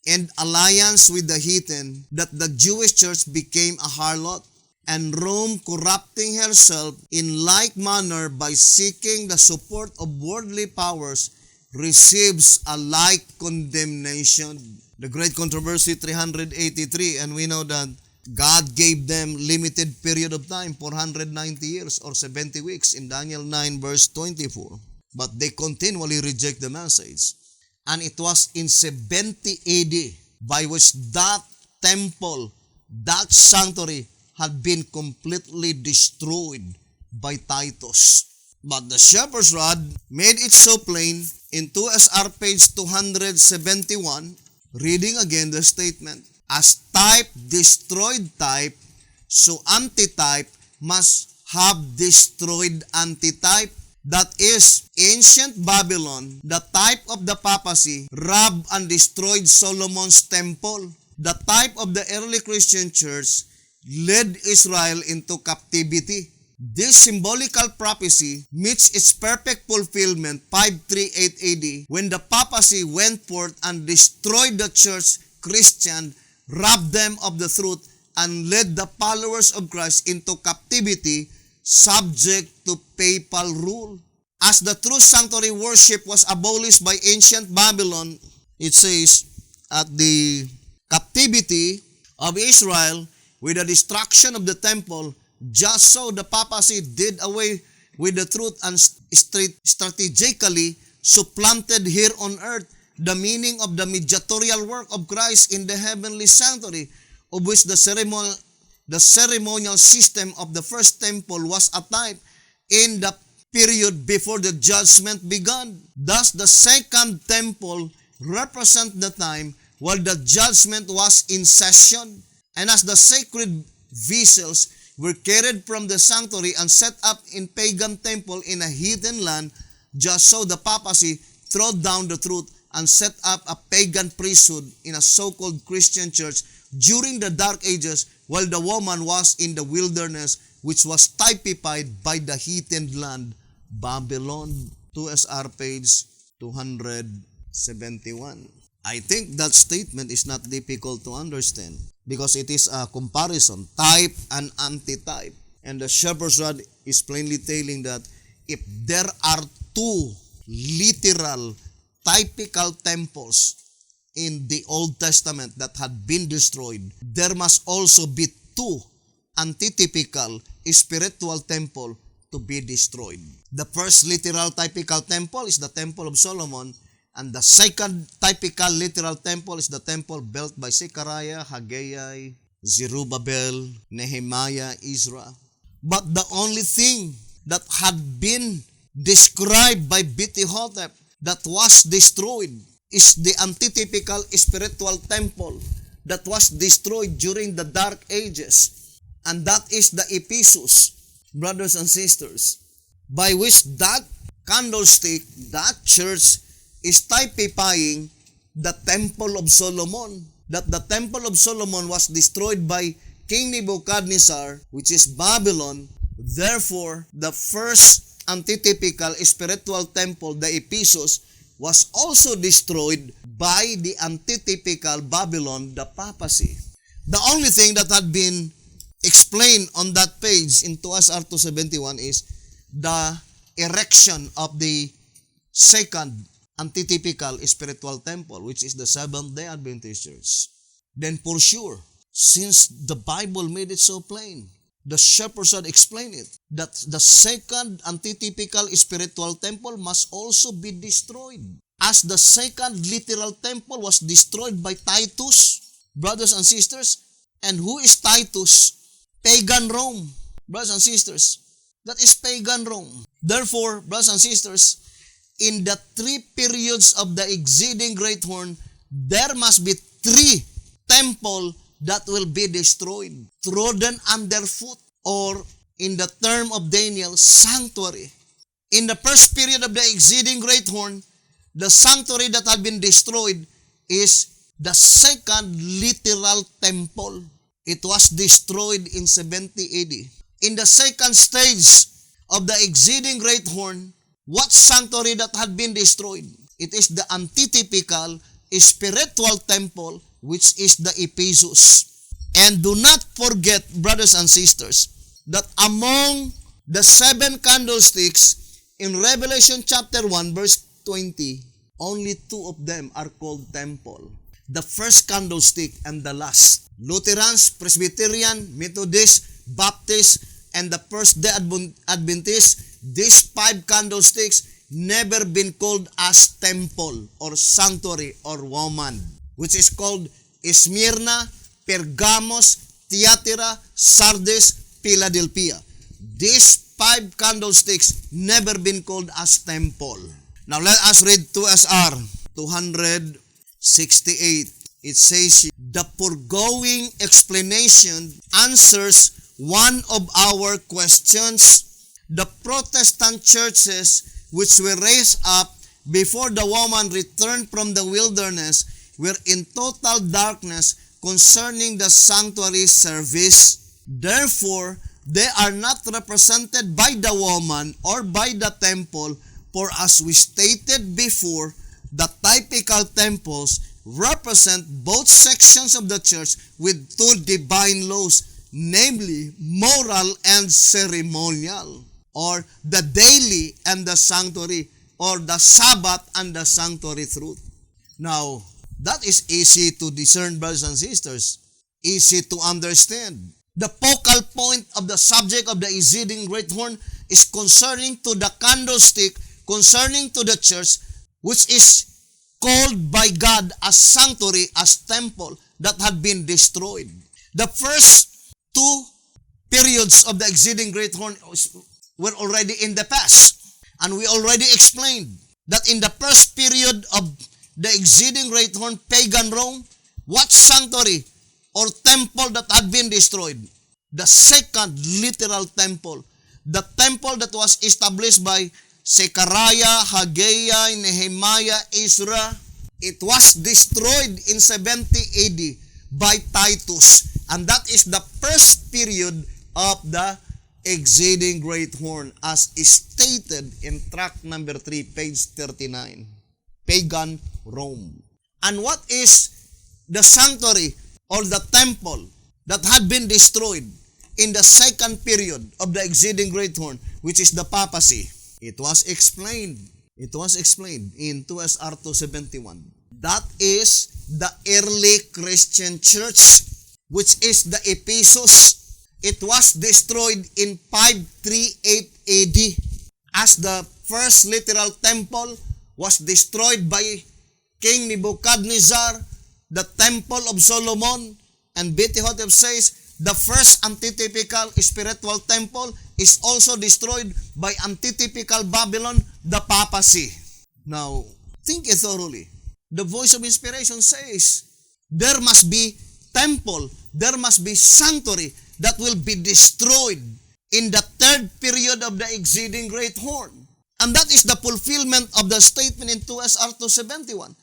and alliance with the heathen that the Jewish church became a harlot, and Rome, corrupting herself in like manner by seeking the support of worldly powers, receives a like condemnation. The Great Controversy 383, and we know that God gave them limited period of time, 490 years or 70 weeks in Daniel 9 verse 24. But they continually reject the message. And it was in 70 AD by which that temple, that sanctuary had been completely destroyed by Titus. But the shepherd's rod made it so plain in 2SR page 271, reading again the statement, as type destroyed type, so antitype must have destroyed antitype. That is, ancient Babylon, the type of the papacy, robbed and destroyed Solomon's temple. the type of the early Christian church, led Israel into captivity. This symbolical prophecy meets its perfect fulfillment 538 AD when the papacy went forth and destroyed the church Christian, robbed them of the truth, and led the followers of Christ into captivity subject to papal rule. As the true sanctuary worship was abolished by ancient Babylon, it says, at the captivity of Israel with the destruction of the temple, just so the papacy did away with the truth and strategically supplanted here on earth the meaning of the mediatorial work of Christ in the heavenly sanctuary, of which the ceremonial system of the first temple was a type in the period before the judgment began. Thus, the second temple represents the time while the judgment was in session, and as the sacred vessels were carried from the sanctuary and set up in pagan temple in a heathen land, just so the papacy threw down the truth and set up a pagan priesthood in a so-called Christian church during the Dark Ages, while the woman was in the wilderness, which was typified by the heathen land, Babylon. 2SR page 271. I think that statement is not difficult to understand because it is a comparison, type and antitype. And the shepherd's rod is plainly telling that if there are two literal, typical temples in the Old Testament that had been destroyed, there must also be two antitypical spiritual temple to be destroyed. The first literal typical temple is the Temple of Solomon, and the second typical literal temple is the temple built by Zechariah, Haggai, Zerubbabel, Nehemiah, Ezra. But the only thing that had been described by B.T. Hotep that was destroyed is the antitypical spiritual temple that was destroyed during the Dark Ages. And that is the Ephesus, brothers and sisters, by which that candlestick, that church, is typifying the Temple of Solomon. That the Temple of Solomon was destroyed by King Nebuchadnezzar, which is Babylon. Therefore, the first antitypical spiritual temple, the Ephesus, was also destroyed by the antitypical Babylon, the papacy. The only thing that had been explained on that page in 2SR 271 is the erection of the second antitypical spiritual temple, which is the Seventh-day Adventist Church. Then for sure, since the Bible made it so plain, the shepherds had explained it, that the second antitypical spiritual temple must also be destroyed. As the second literal temple was destroyed by Titus, brothers and sisters, and who is Titus? Pagan Rome, brothers and sisters. That is pagan Rome. Therefore, brothers and sisters, in the three periods of the exceeding great horn, there must be three temples that will be destroyed, trodden underfoot, or in the term of Daniel, sanctuary. In the first period of the exceeding great horn, the sanctuary that had been destroyed is the second literal temple. It was destroyed in 70 AD. In the second stage of the exceeding great horn, what sanctuary that had been destroyed? It is the antitypical spiritual temple, which is the Ephesus. And do not forget, brothers and sisters, that among the seven candlesticks in Revelation chapter 1 verse 20, only two of them are called temple. The first candlestick and the last. Lutherans, Presbyterian, Methodist, Baptist, and the First-day Adventist, these five candlesticks never been called as temple or sanctuary or woman, which is called Smyrna, Pergamos, Thyatira, Sardis, Philadelphia. These five candlesticks never been called as temple. Now let us read 2SR 268. It says, the foregoing explanation answers one of our questions. The Protestant churches which were raised up before the woman returned from the wilderness were in total darkness concerning the sanctuary service. Therefore, they are not represented by the woman or by the temple, for as we stated before, the typical temples represent both sections of the church with two divine laws, namely moral and ceremonial, or the daily and the sanctuary, or the Sabbath and the sanctuary truth. Now, that is easy to discern, brothers and sisters, easy to understand. The focal point of the subject of the exceeding great horn is concerning to the candlestick, concerning to the church, which is called by God as sanctuary, as temple that had been destroyed. The first two periods of the exceeding great horn were already in the past. And we already explained that in the first period of the exceeding great horn, pagan Rome, what sanctuary or temple that had been destroyed? The second literal temple. The temple that was established by Zechariah, Haggai, Nehemiah, Ezra. It was destroyed in 70 AD by Titus. And that is the first period of the exceeding great horn as stated in tract number 3, page 39. Pagan Rome. And what is the sanctuary or the temple that had been destroyed in the second period of the exceeding great horn, which is the papacy? It was explained in 2SR 271. That is the early Christian church, which is the Ephesus. It was destroyed in 538 AD as the first literal temple was destroyed by King Nebuchadnezzar, the temple of Solomon. And B.T. Hotep says the first antitypical spiritual temple is also destroyed by antitypical Babylon, the papacy. Now, think it thoroughly. The voice of inspiration says there must be temple, there must be sanctuary that will be destroyed in the third period of the exceeding great horn. And that is the fulfillment of the statement in 2SR 271.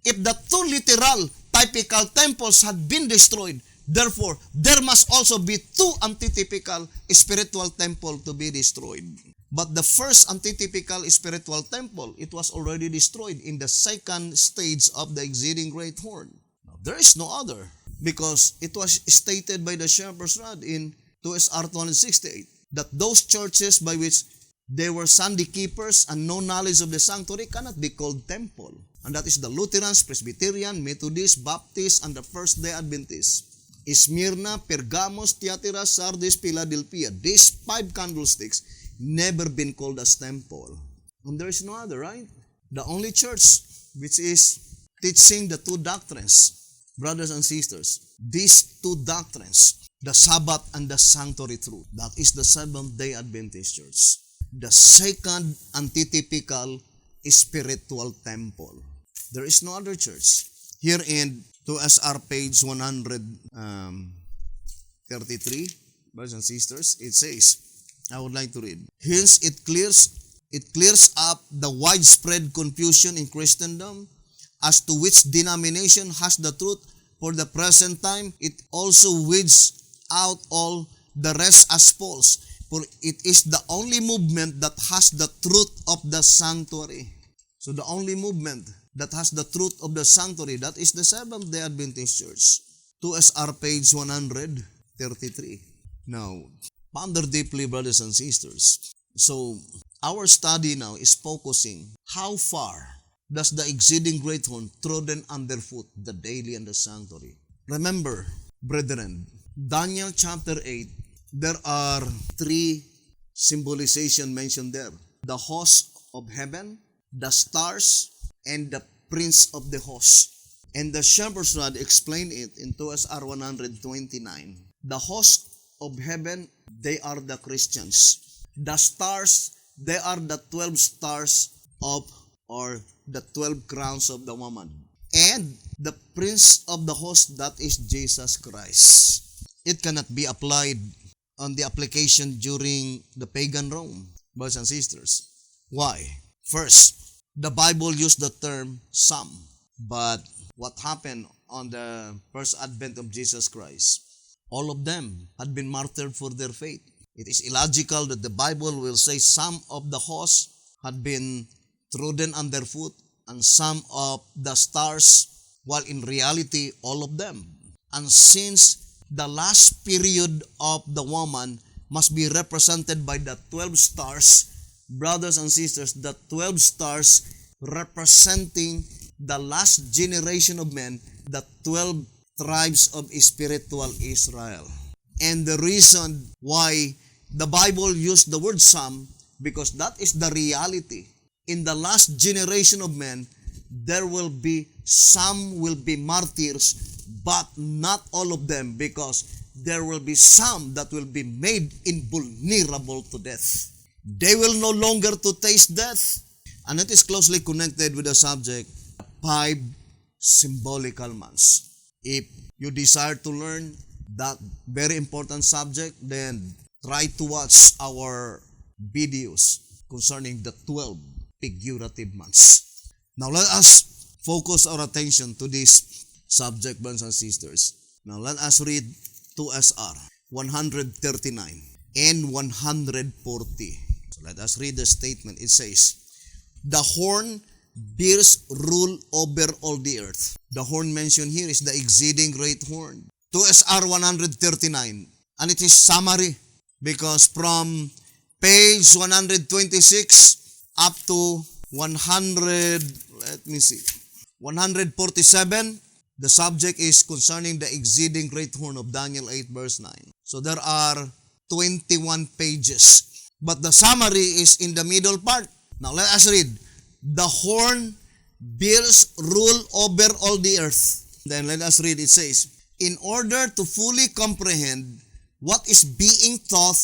If the two literal typical temples had been destroyed, therefore, there must also be two antitypical spiritual temples to be destroyed. But the first antitypical spiritual temple, it was already destroyed in the second stage of the exceeding great horn. Now, there is no other, because it was stated by the Shepherd's Rod in 2SR 268 that those churches by which there were Sunday keepers and no knowledge of the sanctuary cannot be called temple. And that is the Lutherans, Presbyterian, Methodist, Baptist, and the First-day Adventists. Smyrna, Pergamos, Thyatira, Sardis, Philadelphia. These 5 candlesticks never been called as temple. And there is no other, right? The only church which is teaching the two doctrines, brothers and sisters, these two doctrines, the Sabbath and the sanctuary truth, that is the Seventh-day Adventist Church. The second antitypical spiritual temple. There is no other church. Here in 2SR page 133, brothers and sisters, it says, I would like to read. Hence, it clears up the widespread confusion in Christendom as to which denomination has the truth for the present time. It also weeds out all the rest as false, for it is the only movement that has the truth of the sanctuary. So the only movement that has the truth of the sanctuary, that is the Seventh-day Adventist Church. 2SR page 133. Now, ponder deeply, brothers and sisters. So, our study now is focusing how far does the exceeding great horn trodden underfoot the daily and the sanctuary. Remember, brethren, Daniel chapter 8, there are 3 symbolization mentioned there. The host of heaven, the stars, and the prince of the host. And the Shepherd's Rod explained it in 2SR 129. The host of heaven, they are the Christians. The stars, they are the 12 stars of, or the 12 crowns of the woman. And the prince of the host, that is Jesus Christ. It cannot be applied on the application during the pagan Rome, brothers and sisters. Why? First, the Bible used the term some, but what happened on the first advent of Jesus Christ, all of them had been martyred for their faith. It is illogical that the Bible will say some of the hosts had been trodden underfoot and some of the stars, while in reality, all of them. And since the last period of the woman must be represented by the 12 stars, brothers and sisters, the 12 stars representing the last generation of men, the 12 tribes of spiritual Israel. And the reason why the Bible used the word some, because that is the reality. In the last generation of men, there will be some will be martyrs, but not all of them, because there will be some that will be made invulnerable to death. They will no longer to taste death. And it is closely connected with the subject, 5 symbolical months. If you desire to learn that very important subject, then try to watch our videos concerning the 12 figurative months. Now let us focus our attention to this subject, brothers and sisters. Now let us read 2SR 139 and 140. So let us read the statement. It says, "The horn bears rule over all the earth." The horn mentioned here is the exceeding great horn. 2SR 139. And it is summary, because from page 126 up to 147, the subject is concerning the exceeding great horn of Daniel 8 verse 9. So there are 21 pages. But the summary is in the middle part. Now let us read. "The horn bears rule over all the earth." Then let us read. It says, "In order to fully comprehend what is being taught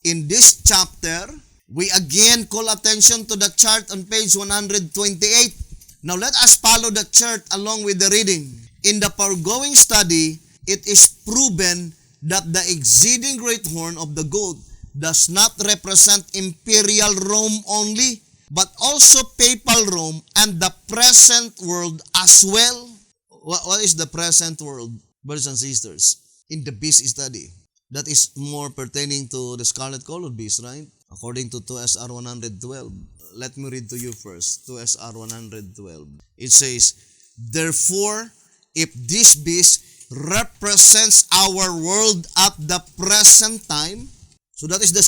in this chapter, we again call attention to the chart on page 128. Now let us follow the chart along with the reading. In the foregoing study, it is proven that the exceeding great horn of the goat does not represent imperial Rome only, but also papal Rome and the present world as well." What is the present world, brothers and sisters? In the beast study. That is more pertaining to the scarlet-colored beast, right? According to 2SR 112. Let me read to you first. 2SR 112. It says, "Therefore, if this beast represents our world at the present time," so that is the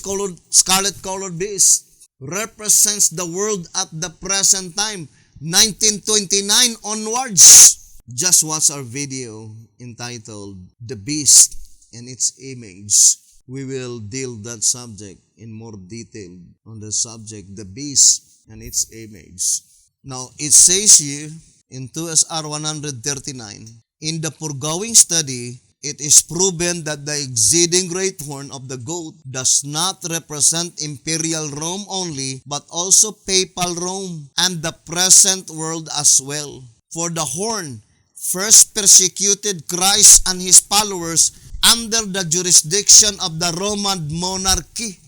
scarlet-colored beast, represents the world at the present time, 1929 onwards. Just watch our video entitled "The Beast and Its Image." We will deal that subject in more detail on the subject, the beast and its image. Now, it says here in 2SR 139, "In the foregoing study, it is proven that the exceeding great horn of the goat does not represent imperial Rome only, but also papal Rome and the present world as well. For the horn first persecuted Christ and his followers under the jurisdiction of the Roman monarchy."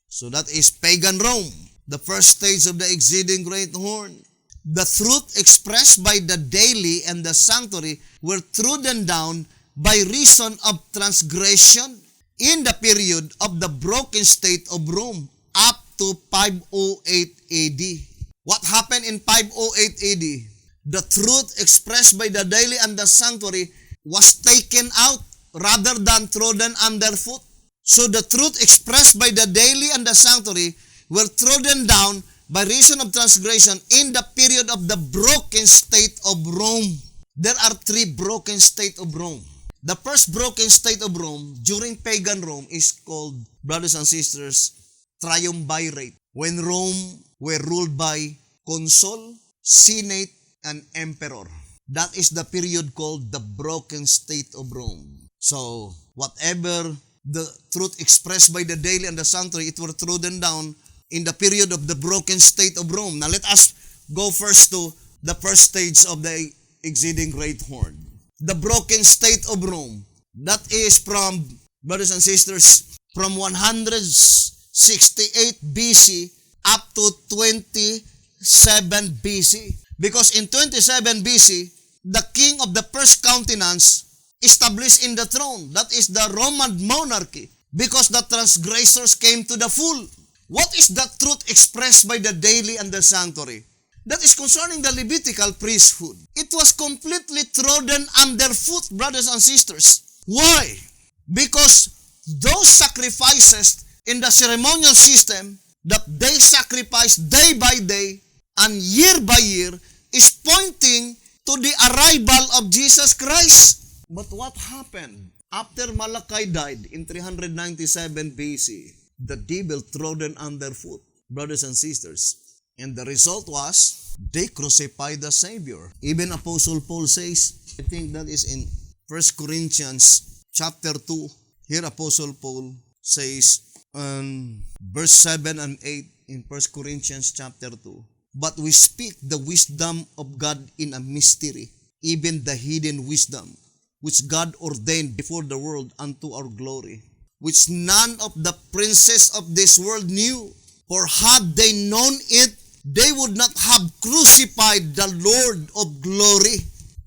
So that is pagan Rome, the first stage of the exceeding great horn. "The truth expressed by the daily and the sanctuary were trodden down by reason of transgression in the period of the broken state of Rome up to 508 AD. What happened in 508 AD? The truth expressed by the daily and the sanctuary was taken out rather than trodden underfoot. So the truth expressed by the daily and the sanctuary were trodden down by reason of transgression in the period of the broken state of Rome. There are 3 broken states of Rome. The first broken state of Rome during pagan Rome is called, brothers and sisters, triumvirate. When Rome were ruled by consul, senate, and emperor. That is the period called the broken state of Rome. So, whatever the truth expressed by the daily and the sanctuary, it were trodden down in the period of the broken state of Rome. Now, let us go first to the first stage of the exceeding great horn. The broken state of Rome. That is from, brothers and sisters, from 168 BC up to 27 BC. Because in 27 BC, the king of the first countenance established in the throne. That is the Roman monarchy, because the transgressors came to the full. What is the truth expressed by the daily and the sanctuary? That is concerning the Levitical priesthood. It was completely trodden underfoot, brothers and sisters. Why? Because those sacrifices in the ceremonial system that they sacrifice day by day and year by year is pointing to the arrival of Jesus Christ. But what happened? After Malachi died in 397 BC, the devil trodden underfoot, brothers and sisters. And the result was, they crucified the Savior. Even Apostle Paul says, I think that is in 1 Corinthians chapter 2. Here Apostle Paul says, verse 7 and 8 in 1 Corinthians chapter 2, but we speak the wisdom of God in a mystery, even the hidden wisdom, which God ordained before the world unto our glory, which none of the princes of this world knew. For had they known it, they would not have crucified the Lord of glory.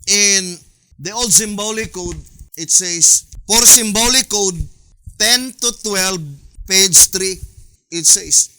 In the old symbolic code, it says, for symbolic code 10 to 12, page 3, it says,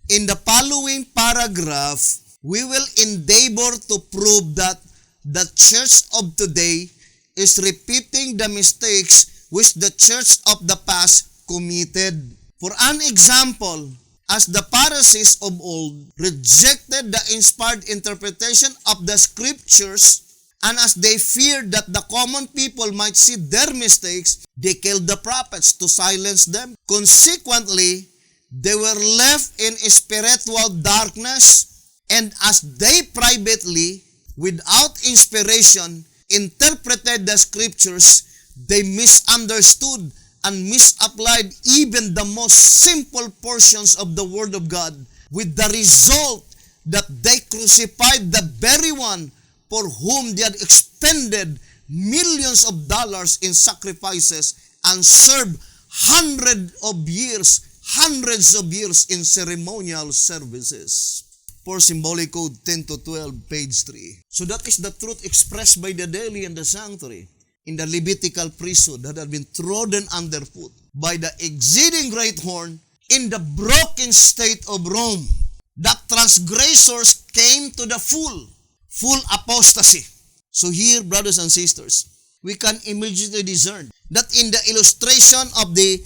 in the following paragraph, we will endeavor to prove that the church of today is repeating the mistakes which the church of the past committed. For an example, as the Pharisees of old rejected the inspired interpretation of the scriptures, and as they feared that the common people might see their mistakes, they killed the prophets to silence them. Consequently, they were left in spiritual darkness, and as they privately, without inspiration, interpreted the scriptures, they misunderstood and misapplied even the most simple portions of the Word of God, with the result that they crucified the very one for whom they had expended millions of dollars in sacrifices and served hundreds of years in ceremonial services. For symbolic code 10 to 12, page 3. So that is the truth expressed by the daily and the sanctuary in the Levitical priesthood that had been trodden underfoot by the exceeding great horn in the broken state of Rome. That transgressors came to the full apostasy. So here, brothers and sisters, we can immediately discern that in the illustration of the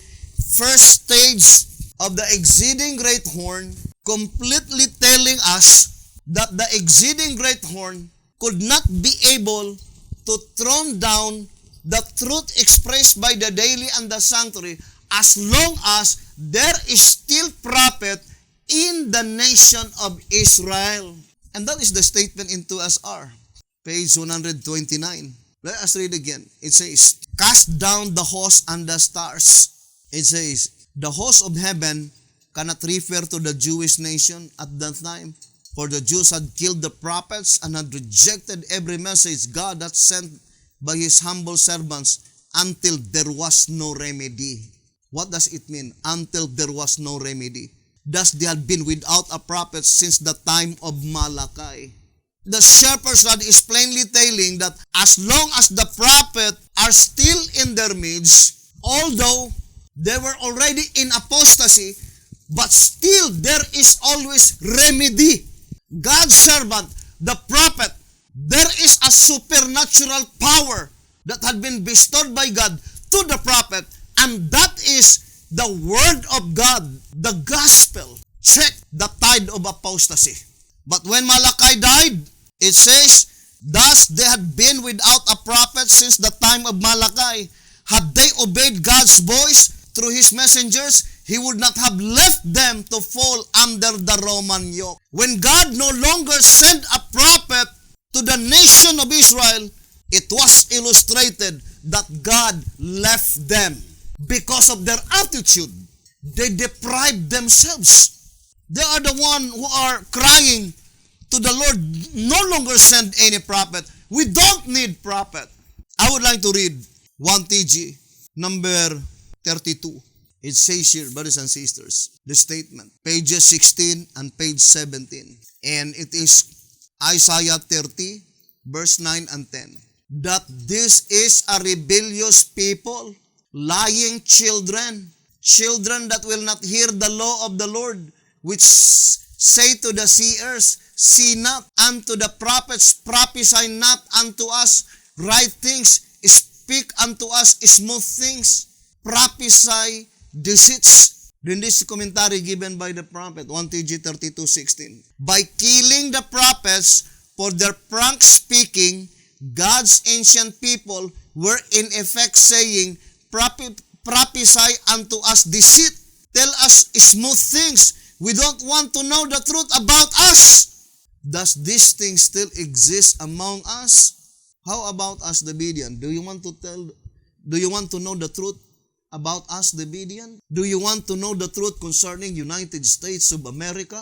first stage of the exceeding great horn, completely telling us that the exceeding great horn could not be able to throne down the truth expressed by the daily and the sanctuary as long as there is still prophet in the nation of Israel. And that is the statement in 2SR, page 129. Let us read again. It says, cast down the host and the stars. It says, the host of heaven cannot refer to the Jewish nation at that time, for the Jews had killed the prophets and had rejected every message God had sent by His humble servants until there was no remedy. What does it mean? Until there was no remedy. Thus they had been without a prophet since the time of Malachi. The shepherd's rod is plainly telling that as long as the prophet are still in their midst, although they were already in apostasy, but still there is always remedy. God's servant, the prophet, there is a supernatural power that had been bestowed by God to the prophet, and that is the word of God, the gospel. Check the tide of apostasy. But when Malachi died, it says, thus they had been without a prophet since the time of Malachi. Had they obeyed God's voice through His messengers, He would not have left them to fall under the Roman yoke. When God no longer sent a prophet to the nation of Israel, it was illustrated that God left them. Because of their attitude, they deprived themselves. They are the one who are crying to the Lord, no longer send any prophet. We don't need prophet. I would like to read 1 TG, number 32. It says here, brothers and sisters, the statement, pages 16 and page 17. And it is Isaiah 30, verse 9 and 10. that this is a rebellious people, lying children, children that will not hear the law of the Lord, which say to the seers, see not, unto the prophets, prophesy not unto us right things, speak unto us smooth things, prophesy deceits. Then this commentary given by the prophet, 1 TG 32:16. By killing the prophets for their frank speaking, God's ancient people were in effect saying, prophesy unto us deceit, tell us smooth things. We don't want to know the truth about us. Does this thing still exist among us? How about us, the Bedean? Do you want to know the truth about us, the Bedean? Do you want to know the truth concerning United States of America?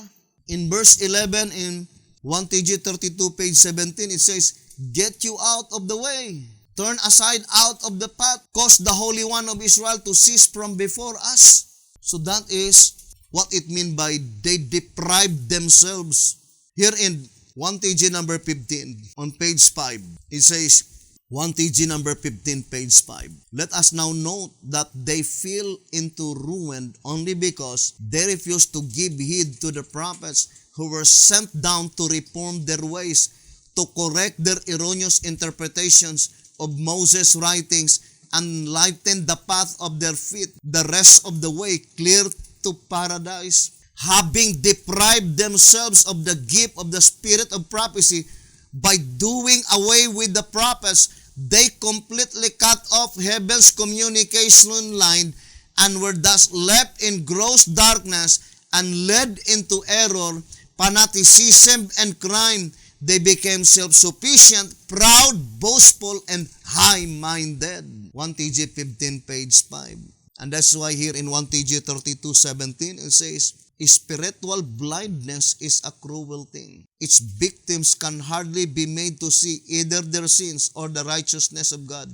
In verse 11 in 1 TG 32, page 17, it says, get you out of the way. Turn aside out of the path. Cause the Holy One of Israel to cease from before us. So that is what it means by they deprived themselves. Here in 1 TG number 15 on page 5, it says, 1 TG number 15, page 5. Let us now note that they fell into ruin only because they refused to give heed to the prophets who were sent down to reform their ways, to correct their erroneous interpretations of Moses' writings, and lighten the path of their feet, the rest of the way clear to paradise. Having deprived themselves of the gift of the spirit of prophecy by doing away with the prophets, they completely cut off heaven's communication line and were thus left in gross darkness and led into error, fanaticism, and crime. They became self-sufficient, proud, boastful, and high-minded. 1 TG 15, page 5. And that's why here in 1 TG 32:17, it says, spiritual blindness is a cruel thing. Its victims can hardly be made to see either their sins or the righteousness of God.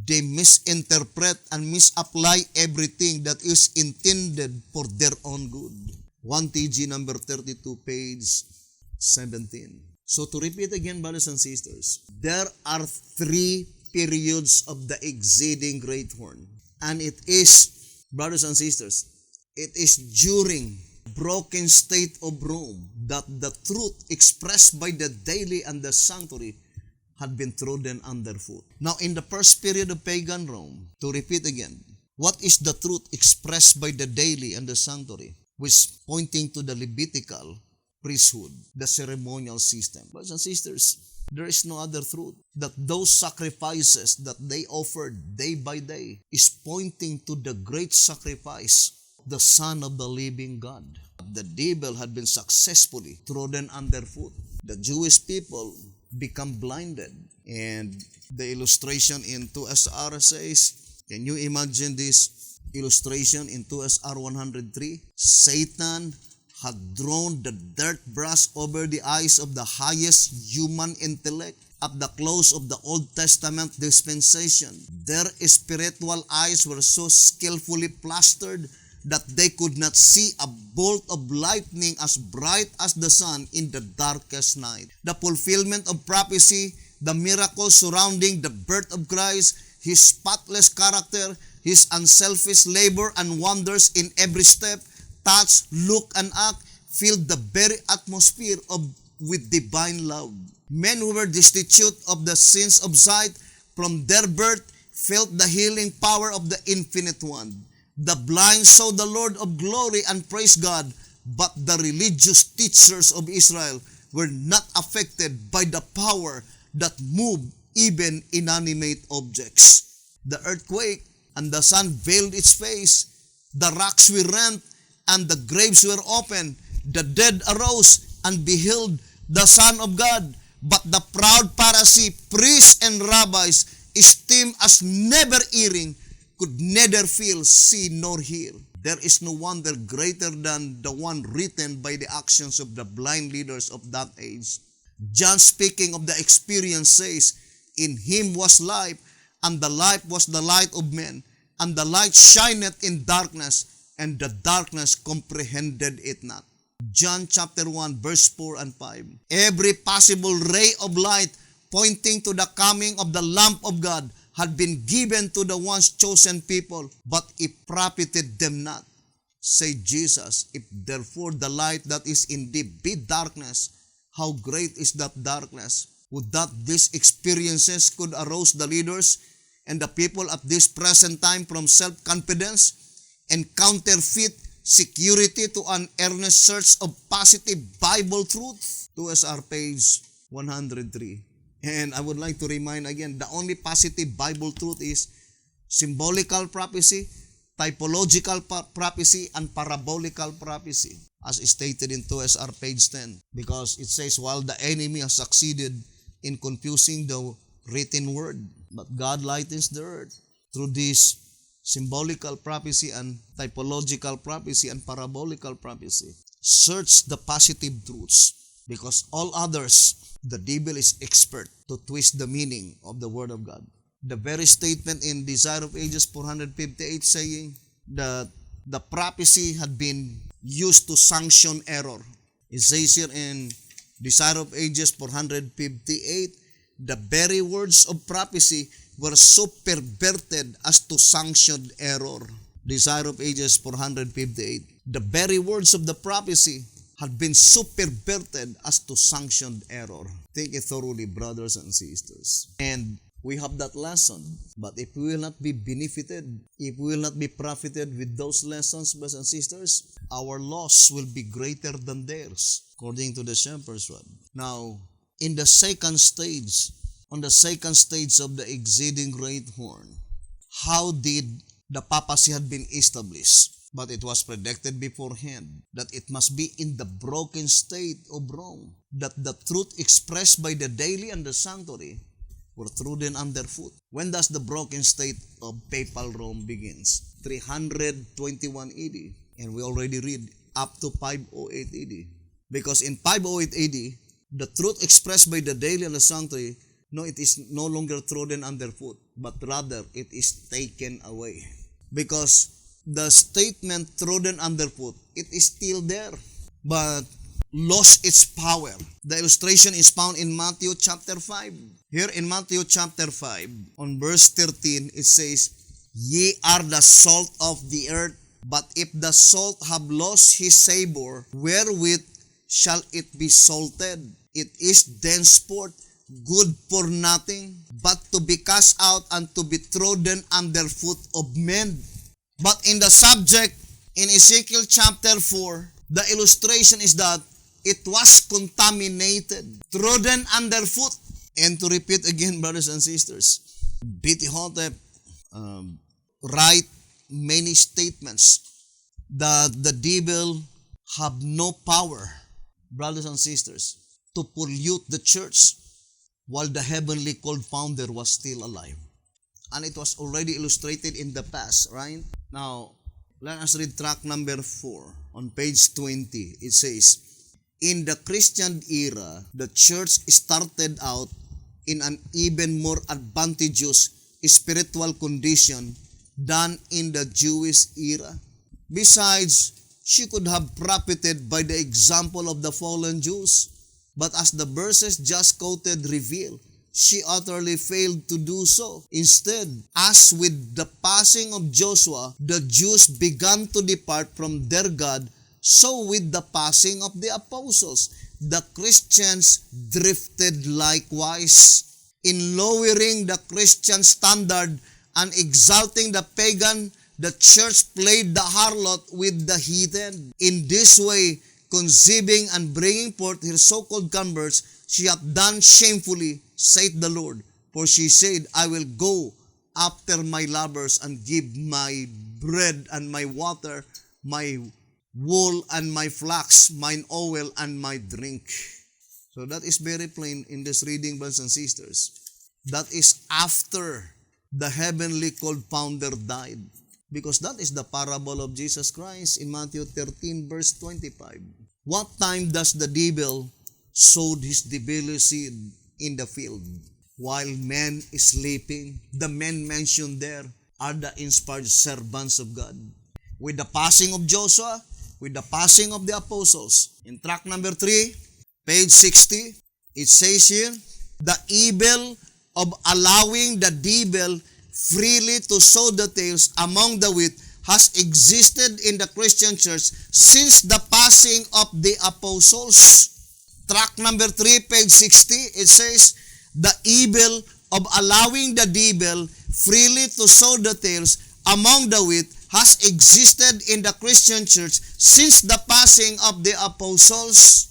They misinterpret and misapply everything that is intended for their own good. 1 TG number 32, page 17. So to repeat again, brothers and sisters, there are 3 periods of the exceeding great horn. And it is, brothers and sisters, it is during broken state of Rome that the truth expressed by the daily and the sanctuary had been trodden underfoot. Now, in the first period of pagan Rome, to repeat again, what is the truth expressed by the daily and the sanctuary, which pointing to the Levitical priesthood, the ceremonial system. Brothers and sisters, there is no other truth. That those sacrifices that they offered day by day is pointing to the great sacrifice, the Son of the living God. The devil had been successfully trodden underfoot. The Jewish people become blinded. And the illustration in 2SR says, can you imagine this illustration in 2SR 103? Satan had drawn the dirt brush over the eyes of the highest human intellect at the close of the Old Testament dispensation. Their spiritual eyes were so skillfully plastered that they could not see a bolt of lightning as bright as the sun in the darkest night. The fulfillment of prophecy, the miracles surrounding the birth of Christ, His spotless character, His unselfish labor and wonders in every step, touch, look, and act, filled the very atmosphere with divine love. Men who were destitute of the sins of sight from their birth felt the healing power of the Infinite One. The blind saw the Lord of glory and praised God, but the religious teachers of Israel were not affected by the power that moved even inanimate objects. The earthquake and the sun veiled its face, the rocks were rent, and the graves were opened. The dead arose and beheld the Son of God. But the proud Pharisee, priests, and rabbis, esteemed as never erring, could neither feel, see, nor hear. There is no wonder greater than the one written by the actions of the blind leaders of that age. John, speaking of the experience, says, in Him was life, and the life was the light of men, and the light shineth in darkness, and the darkness comprehended it not. John chapter 1, verse 4 and 5. Every possible ray of light pointing to the coming of the Lamb of God, had been given to the once chosen people, but it profited them not. Say Jesus, if therefore the light that is in thee be darkness, how great is that darkness? Would that these experiences could arouse the leaders and the people at this present time from self-confidence and counterfeit security to an earnest search of positive Bible truth? 2SR page 103. And I would like to remind again, the only positive Bible truth is symbolical prophecy, typological prophecy, and parabolical prophecy, as stated in 2SR page 10. Because it says, while the enemy has succeeded in confusing the written word, but God lightens the earth through this symbolical prophecy and typological prophecy and parabolical prophecy. Search the positive truths, because all others, the devil is expert to twist the meaning of the Word of God. The very statement in Desire of Ages 458 saying that the prophecy had been used to sanction error. It says here in Desire of Ages 458, the very words of prophecy were so perverted as to sanction error. Desire of Ages 458. The very words of the prophecy had been so perverted as to sanction error. Think it thoroughly, brothers and sisters. And we have that lesson. But if we will not be benefited, if we will not be profited with those lessons, brothers and sisters, our loss will be greater than theirs, according to the shepherd's rod. Now, in the second stage, on the second stage of the exceeding great horn, how did the papacy had been established? But it was predicted beforehand that it must be in the broken state of Rome, that the truth expressed by the daily and the sanctuary were trodden underfoot. When does the broken state of papal Rome begins? 321 AD. And we already read up to 508 AD. Because in 508 AD, the truth expressed by the daily and the sanctuary, no, it is no longer trodden underfoot, but rather it is taken away. Because the statement trodden underfoot, it is still there, but lost its power. The illustration is found in Matthew chapter 5. Here in Matthew chapter 5, on verse 13, it says, Ye are the salt of the earth, but if the salt have lost his savor, wherewith shall it be salted? It is thenceforth good for nothing, but to be cast out and to be trodden underfoot of men. But in the subject, in Ezekiel chapter 4, the illustration is that it was contaminated, trodden underfoot. And to repeat again, brothers and sisters, B.T. Hotep write many statements that the devil have no power, brothers and sisters, to pollute the church while the heavenly called founder was still alive. And it was already illustrated in the past, right? Now, let us read track number 4 on page 20. It says, in the Christian era, the church started out in an even more advantageous spiritual condition than in the Jewish era. Besides, she could have profited by the example of the fallen Jews. But as the verses just quoted reveal, she utterly failed to do so. Instead, as with the passing of Joshua, the Jews began to depart from their God, so with the passing of the apostles, the Christians drifted likewise. In lowering the Christian standard and exalting the pagan, the church played the harlot with the heathen. In this way, conceiving and bringing forth her so-called converts, she hath done shamefully, saith the Lord. For she said, I will go after my lovers and give my bread and my water, my wool and my flax, mine oil and my drink. So that is very plain in this reading, brothers and sisters. That is after the heavenly called founder died. Because that is the parable of Jesus Christ in Matthew 13 verse 25. What time does the devil sow his devilish seed in the field? While men is sleeping. The men mentioned there are the inspired servants of God. With the passing of Joshua, with the passing of the apostles. In track number 3, page 60, it says here, the evil of allowing the devil freely to sow the tares among the wheat has existed in the Christian church since the passing of the apostles. Track number 3, page 60, it says, the evil of allowing the devil freely to sow the tares among the wheat has existed in the Christian church since the passing of the apostles.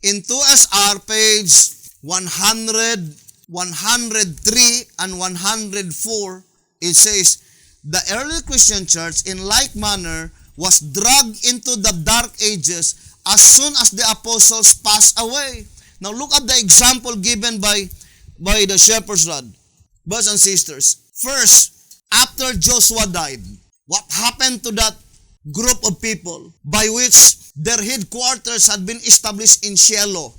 In 2SR, page 100, 103, and 104, it says, the early Christian church in like manner was dragged into the dark ages as soon as the apostles passed away. Now look at the example given by the shepherd's rod. Brothers and sisters, first, after Joshua died, what happened to that group of people by which their headquarters had been established in Shiloh?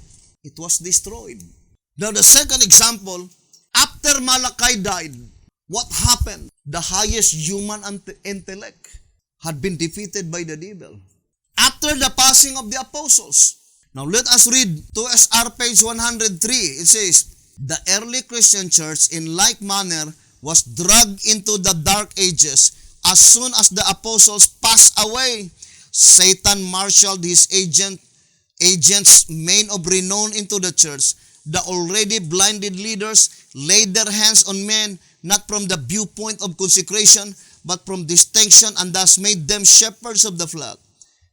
It was destroyed. Now the second example, after Malachi died, what happened? The highest human intellect had been defeated by the devil. After the passing of the apostles. Now let us read 2SR page 103. It says, the early Christian church in like manner was dragged into the dark ages as soon as the apostles passed away. Satan marshaled his agents, men of renown into the church. The already blinded leaders laid their hands on men, not from the viewpoint of consecration, but from distinction, and thus made them shepherds of the flock.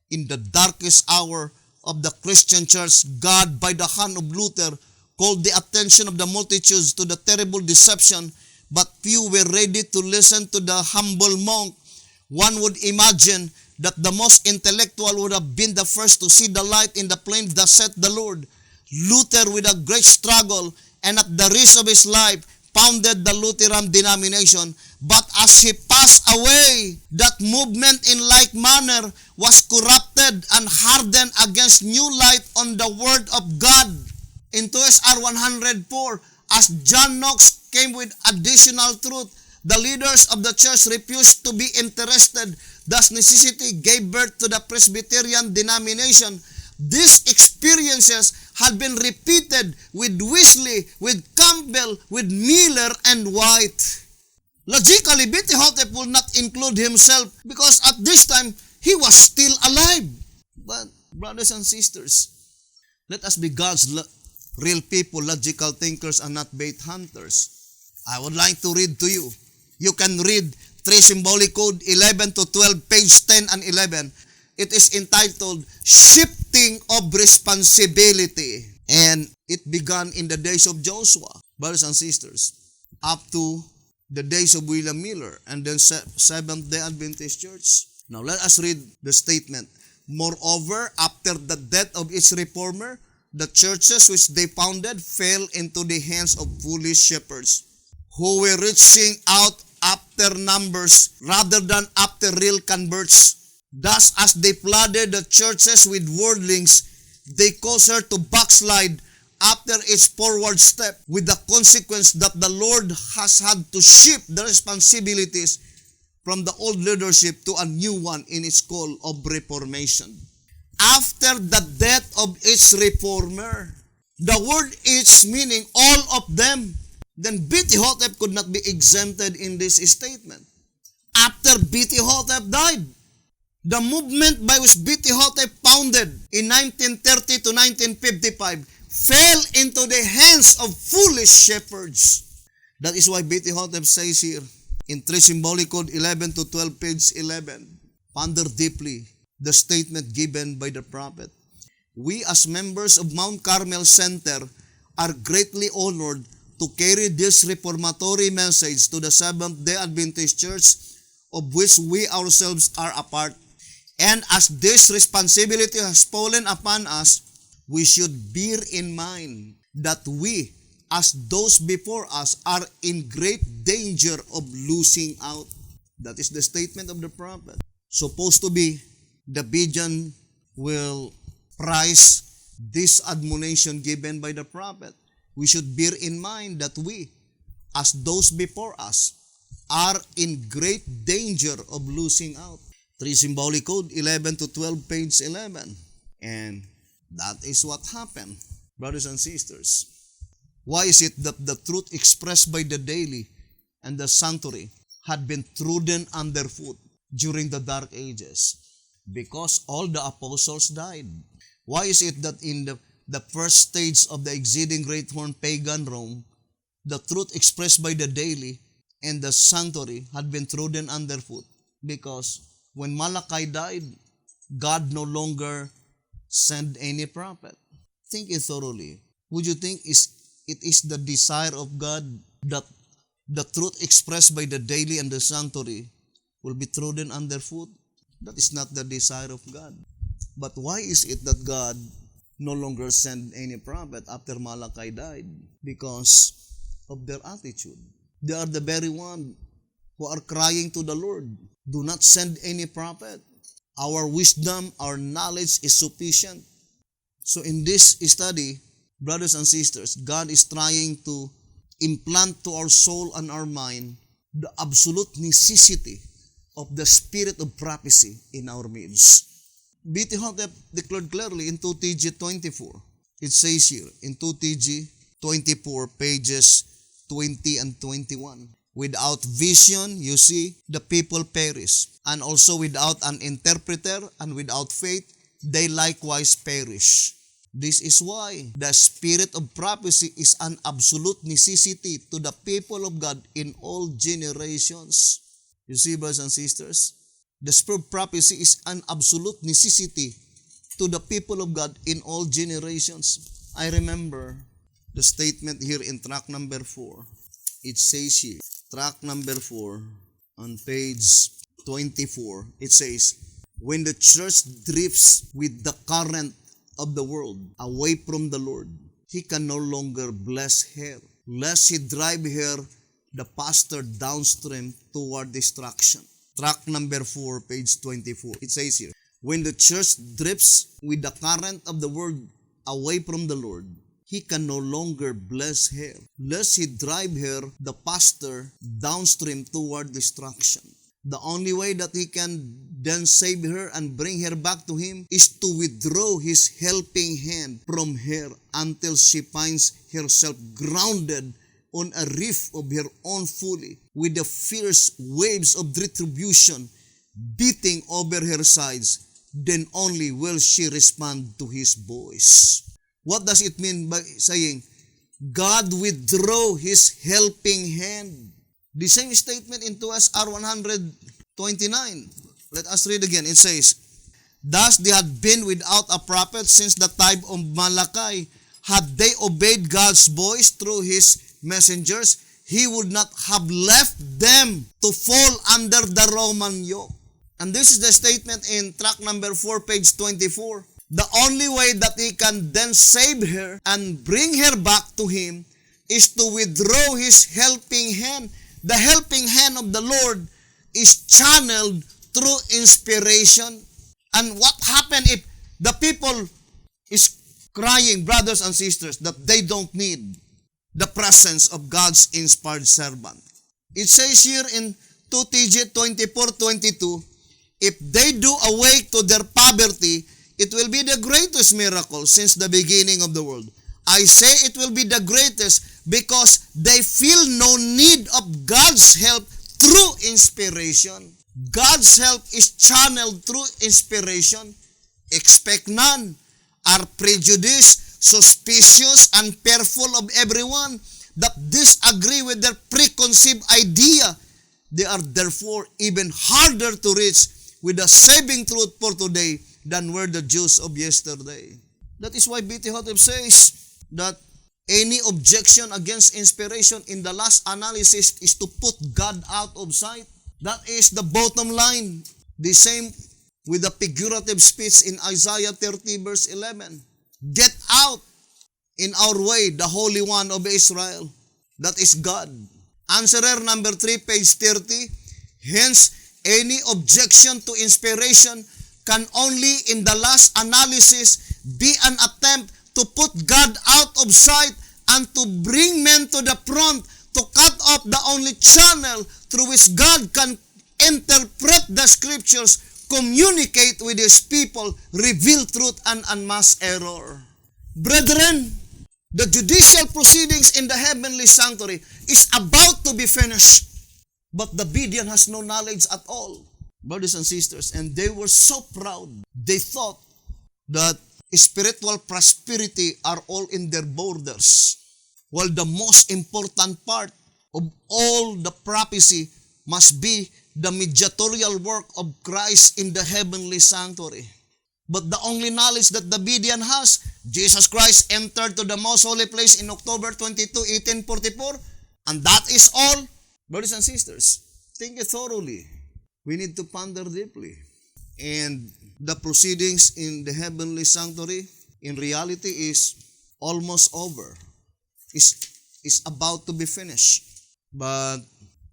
In the darkest hour of the Christian church, God, by the hand of Luther, called the attention of the multitudes to the terrible deception, but few were ready to listen to the humble monk. One would imagine that the most intellectual would have been the first to see the light in the plain, thus saith the Lord. Luther, with a great struggle and at the risk of his life, founded the Lutheran denomination. But as he passed away, that movement in like manner was corrupted and hardened against new light on the Word of God. In 2SR 104, as John Knox came with additional truth, the leaders of the church refused to be interested. Thus necessity gave birth to the Presbyterian denomination. These experiences had been repeated with Wesley, with Campbell, with Miller, and White. Logically, B.T. Hotep will not include himself because at this time, he was still alive. But, brothers and sisters, let us be God's real people, logical thinkers, and not bait hunters. I would like to read to you. You can read 3 Symbolic Code 11 to 12, page 10 and 11. It is entitled, Shifting of Responsibility. And it began in the days of Joshua, brothers and sisters, up to the days of William Miller, and then Seventh-day Adventist Church. Now let us read the statement. Moreover, after the death of its reformer, the churches which they founded fell into the hands of foolish shepherds, who were reaching out after numbers rather than after real converts. Thus, as they flooded the churches with worldlings, they caused her to backslide after its forward step, with the consequence that the Lord has had to shift the responsibilities from the old leadership to a new one in its call of reformation. After the death of its reformer, the word its meaning all of them, then B.T. Hotep could not be exempted in this statement. After B.T. Hotep died, the movement by which B.T. Hotep founded in 1930 to 1955 fell into the hands of foolish shepherds. That is why B.T. Hotep says here in 3 Symbolic Code 11 to 12, page 11, ponder deeply the statement given by the prophet. We as members of Mount Carmel Center are greatly honored to carry this reformatory message to the Seventh-day Adventist Church, of which we ourselves are a part. And as this responsibility has fallen upon us, we should bear in mind that we, as those before us, are in great danger of losing out. That is the statement of the prophet. Supposed to be, the Bejan will prize this admonition given by the prophet. We should bear in mind that we, as those before us, are in great danger of losing out. 3 Symbolic Code 11 to 12, page 11. And that is what happened, brothers and sisters. Why is it that the truth expressed by the daily and the sanctuary had been trodden underfoot during the Dark Ages? Because all the apostles died. Why is it that in the first stage of the exceeding great horn pagan Rome, the truth expressed by the daily and the sanctuary had been trodden underfoot? Because when Malachi died, God no longer sent any prophet. Think it thoroughly. Would you think it is the desire of God that the truth expressed by the daily and the sanctuary will be trodden underfoot? That is not the desire of God. But why is it that God no longer sent any prophet after Malachi died? Because of their attitude. They are the very one who are crying to the Lord, do not send any prophet. Our wisdom, our knowledge is sufficient. So in this study, brothers and sisters, God is trying to implant to our soul and our mind the absolute necessity of the spirit of prophecy in our midst. B.T. Hotep declared clearly in 2TG 24. It says here, in 2TG 24, pages 20 and 21. Without vision, you see, the people perish. And also without an interpreter and without faith, they likewise perish. This is why the spirit of prophecy is an absolute necessity to the people of God in all generations. You see, brothers and sisters, the spirit of prophecy is an absolute necessity to the people of God in all generations. I remember the statement here in track number 4. It says here, track number 4, on page 24, it says, when the church drifts with the current of the world away from the Lord, he can no longer bless her, lest he drive her, the pastor, downstream toward destruction. Track number 4, page 24. It says here, when the church drifts with the current of the world away from the Lord, he can no longer bless her, lest he drive her, the pastor, downstream toward destruction. The only way that he can then save her and bring her back to him is to withdraw his helping hand from her until she finds herself grounded on a reef of her own folly, with the fierce waves of retribution beating over her sides. Then only will she respond to his voice. What does it mean by saying, God withdraw his helping hand? The same statement in 2SR 129. Let us read again. It says, thus they had been without a prophet since the time of Malachi. Had they obeyed God's voice through his messengers, he would not have left them to fall under the Roman yoke. And this is the statement in track number 4, page 24. The only way that he can then save her and bring her back to him is to withdraw his helping hand. The helping hand of the Lord is channeled through inspiration. And what happened if the people is crying, brothers and sisters, that they don't need the presence of God's inspired servant? It says here in 2TG 24:22, if they do awake to their poverty, it will be the greatest miracle since the beginning of the world. I say it will be the greatest because they feel no need of God's help through inspiration. God's help is channeled through inspiration. Expect none. Are prejudiced, suspicious, and fearful of everyone that disagree with their preconceived idea. They are therefore even harder to reach with the saving truth for today than were the Jews of yesterday. That is why B.T. Hotep says that any objection against inspiration in the last analysis is to put God out of sight. That is the bottom line. The same with the figurative speech in Isaiah 30 verse 11. Get out in our way, the Holy One of Israel. That is God. Answerer number 3, page 30. Hence, any objection to inspiration can only in the last analysis be an attempt to put God out of sight and to bring men to the front, to cut off the only channel through which God can interpret the scriptures, communicate with his people, reveal truth, and unmask error. Brethren, The judicial proceedings in the heavenly sanctuary is about to be finished. But the Bedean has no knowledge at all, brothers and sisters, and they were so proud. They thought that spiritual prosperity are all in their borders, while the most important part of all the prophecy must be the mediatorial work of Christ in the heavenly sanctuary. But the only knowledge that the Bedean has, Jesus Christ entered to the most holy place in October 22, 1844, and that is all. Brothers and sisters, think it thoroughly. We need to ponder deeply. And the proceedings in the heavenly sanctuary, in reality, is almost over. Is about to be finished. But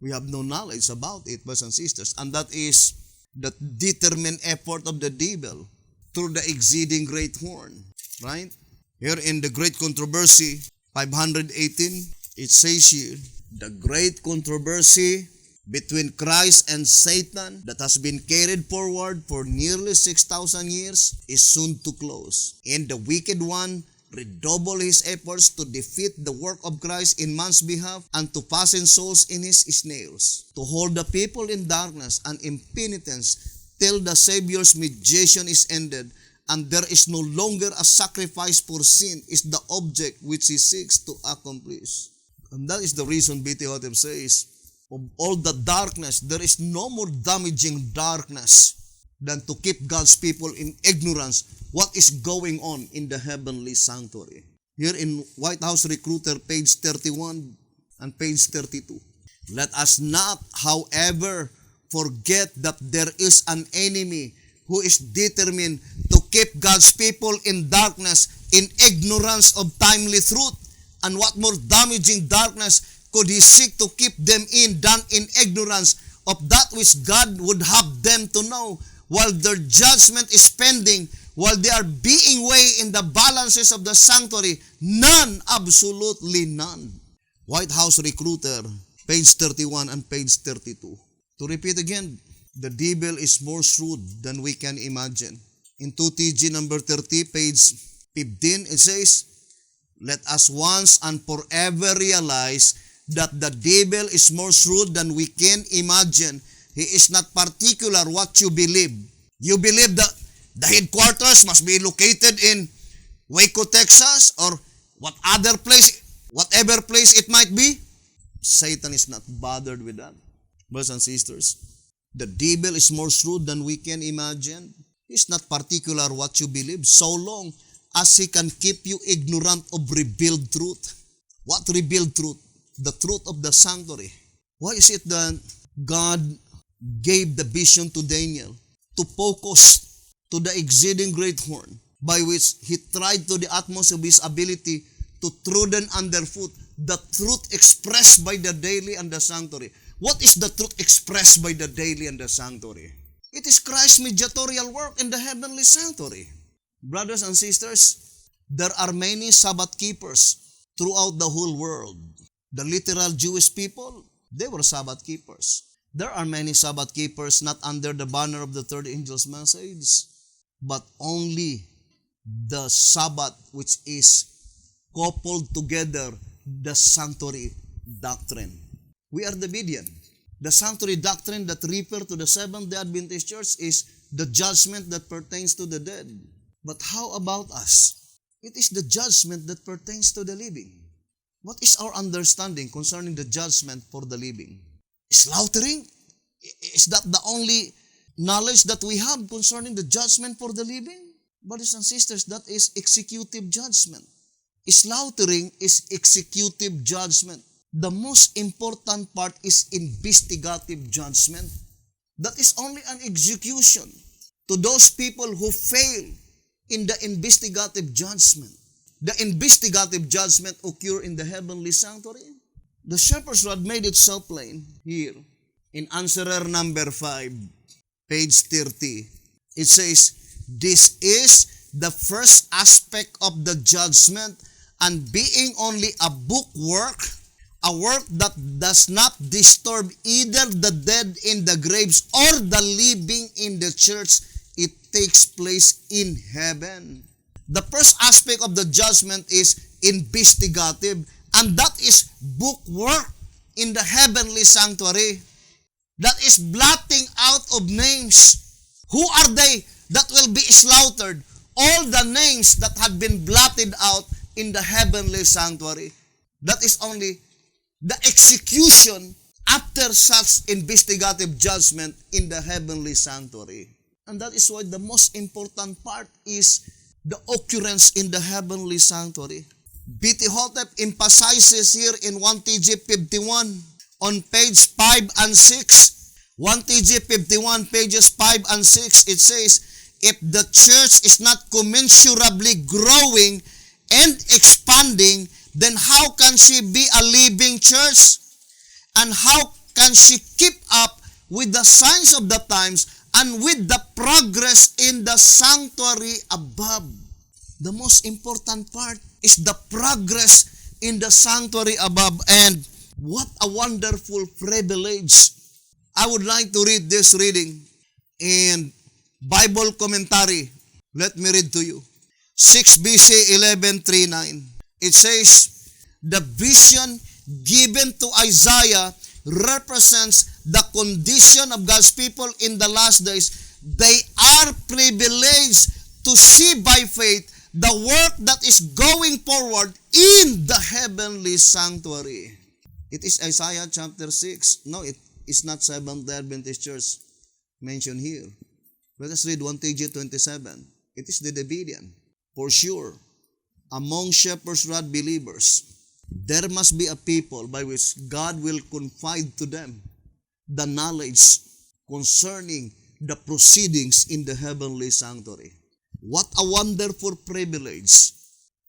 we have no knowledge about it, brothers and sisters. And that is the determined effort of the devil through the exceeding great horn. Right? Here in the Great Controversy, 518, it says here, the great controversy between Christ and Satan that has been carried forward for nearly 6,000 years is soon to close. And the wicked one redouble his efforts to defeat the work of Christ in man's behalf and to fasten souls in his snares, to hold the people in darkness and impenitence till the Savior's mediation is ended and there is no longer a sacrifice for sin is the object which he seeks to accomplish. And that is the reason B.T. Hotep says, of all the darkness, there is no more damaging darkness than to keep God's people in ignorance what is going on in the heavenly sanctuary. Here in White House Recruiter, page 31 and page 32. Let us not, however, forget that there is an enemy who is determined to keep God's people in darkness, in ignorance of timely truth. And what more damaging darkness could he seek to keep them in than in ignorance of that which God would have them to know, while their judgment is pending, while they are being weighed in the balances of the sanctuary? None, absolutely none. White House Recruiter, page 31 and page 32. To repeat again, the devil is more shrewd than we can imagine. In 2TG number 30, page 15, it says, let us once and forever realize that the devil is more shrewd than we can imagine. He is not particular what you believe. You believe that the headquarters must be located in Waco, Texas, or whatever place it might be. Satan is not bothered with that. Brothers and sisters, the devil is more shrewd than we can imagine. He's not particular what you believe, so long as he can keep you ignorant of revealed truth. What revealed truth? The truth of the sanctuary. Why is it that God gave the vision to Daniel to focus to the exceeding great horn, by which he tried to the utmost of his ability to trodden underfoot the truth expressed by the daily and the sanctuary? What is the truth expressed by the daily and the sanctuary? It is Christ's mediatorial work in the heavenly sanctuary. Brothers and sisters, there are many Sabbath keepers throughout the whole world. The literal Jewish people, they were Sabbath keepers. There are many Sabbath keepers not under the banner of the third angel's message, but only the Sabbath which is coupled together the sanctuary doctrine. We are the Bedean. The sanctuary doctrine that refers to the Seventh-day Adventist Church is the judgment that pertains to the dead. But how about us? It is the judgment that pertains to the living. What is our understanding concerning the judgment for the living? Slaughtering? Is that the only knowledge that we have concerning the judgment for the living? Brothers and sisters, that is executive judgment. Slaughtering is executive judgment. The most important part is investigative judgment. That is only an execution to those people who fail in the investigative judgment. The investigative judgment occur in the heavenly sanctuary. The shepherd's rod made it so plain here in answerer number 5, page 30. It says, this is the first aspect of the judgment, and being only a book work, a work that does not disturb either the dead in the graves or the living in the church, it takes place in heaven. The first aspect of the judgment is investigative, and that is bookwork in the heavenly sanctuary. That is blotting out of names. Who are they that will be slaughtered? All the names that had been blotted out in the heavenly sanctuary. That is only the execution after such investigative judgment in the heavenly sanctuary. And that is why the most important part is the occurrence in the heavenly sanctuary. B.T. Hotep emphasizes here in 1 TG 51 on page 5 and 6. 1 TG 51 pages 5 and 6, it says, if the church is not commensurably growing and expanding, then how can she be a living church? And how can she keep up with the signs of the times and with the progress in the sanctuary above? The most important part is the progress in the sanctuary above. And what a wonderful privilege. I would like to read this reading in Bible commentary. Let me read to you. 6 BC 11:39. It says, the vision given to Isaiah represents the condition of God's people in the last days. They are privileged to see by faith the work that is going forward in the heavenly sanctuary. It is Isaiah chapter 6. No, it is not Seventh-day Adventist Church mentioned here. Let us read 1 TG 27. It is the Davidian. For sure, among shepherds' rod believers, there must be a people by which God will confide to them the knowledge concerning the proceedings in the heavenly sanctuary. What a wonderful privilege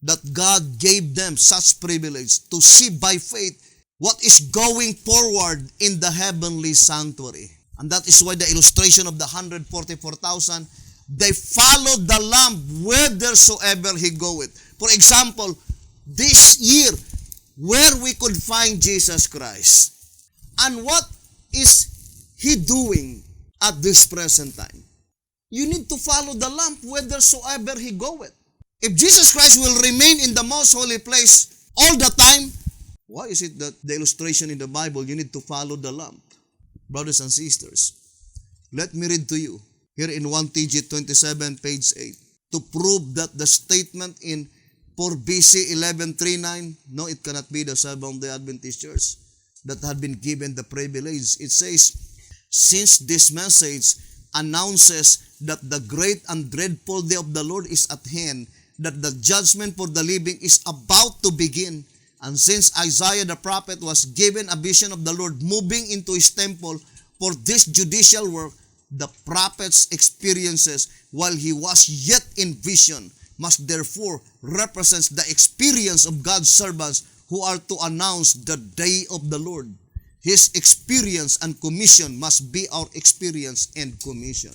that God gave them, such privilege to see by faith what is going forward in the heavenly sanctuary. And that is why the illustration of the 144,000, they followed the Lamb whithersoever he goeth. For example, this year, where we could find Jesus Christ. And what is he doing at this present time? You need to follow the Lamb whithersoever he goeth. If Jesus Christ will remain in the most holy place all the time, why is it that the illustration in the Bible, you need to follow the Lamb? Brothers and sisters, let me read to you here in 1 TG 27, page 8, to prove that the statement in 4 BC 11:39, no, it cannot be the Seventh-day Adventist Church that had been given the privilege. It says, since this message announces that the great and dreadful day of the Lord is at hand, that the judgment for the living is about to begin, and since Isaiah the prophet was given a vision of the Lord moving into his temple for this judicial work, the prophet's experiences while he was yet in vision must therefore represent the experience of God's servants who are to announce the day of the Lord. His experience and commission must be our experience and commission.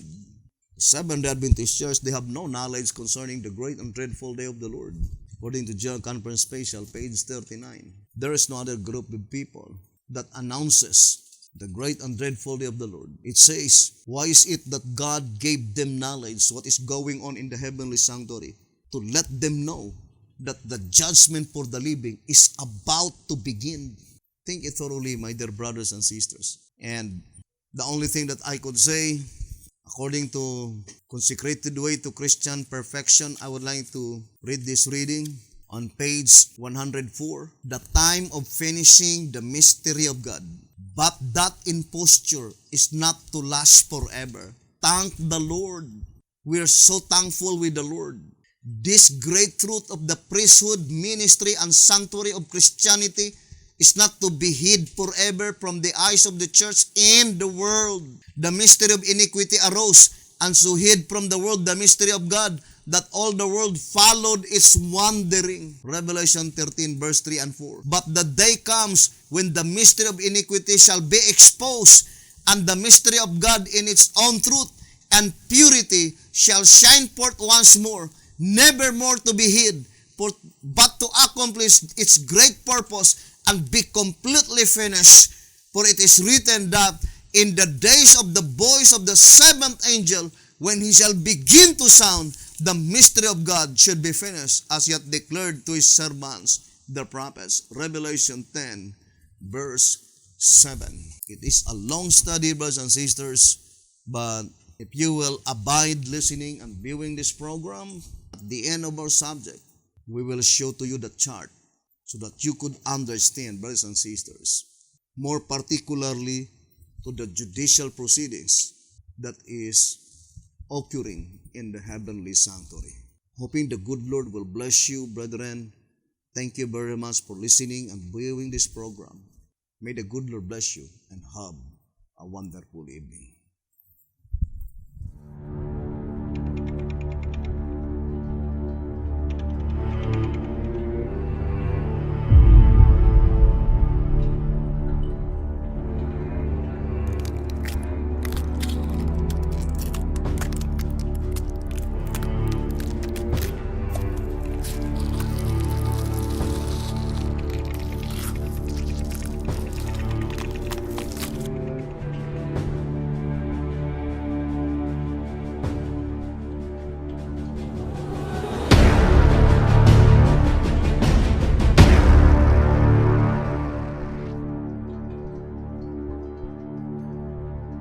The Seventh-day Adventist Church, they have no knowledge concerning the great and dreadful day of the Lord. According to General Conference Special, page 39, there is no other group of people that announces the great and dreadful day of the Lord. It says, why is it that God gave them knowledge what is going on in the heavenly sanctuary? To let them know that the judgment for the living is about to begin. Think it thoroughly, my dear brothers and sisters. And the only thing that I could say, according to Consecrated Way to Christian Perfection, I would like to read this reading on page 104. The time of finishing the mystery of God. But that imposture is not to last forever. Thank the Lord. We are so thankful with the Lord. This great truth of the priesthood, ministry, and sanctuary of Christianity is not to be hid forever from the eyes of the church and the world. The mystery of iniquity arose, and so hid from the world the mystery of God, that all the world followed its wandering. Revelation 13, verse 3 and 4. But the day comes when the mystery of iniquity shall be exposed, and the mystery of God in its own truth and purity shall shine forth once more, never more to be hid, but to accomplish its great purpose and be completely finished. For it is written that in the days of the voice of the seventh angel, when he shall begin to sound, the mystery of God should be finished, as yet declared to his servants, the prophets. Revelation 10, verse 7. It is a long study, brothers and sisters, but if you will abide listening and viewing this program, at the end of our subject, we will show to you the chart so that you could understand, brothers and sisters, more particularly to the judicial proceedings that is occurring in the heavenly sanctuary. Hoping the good Lord will bless you, brethren. Thank you very much for listening and viewing this program. May the good Lord bless you and have a wonderful evening.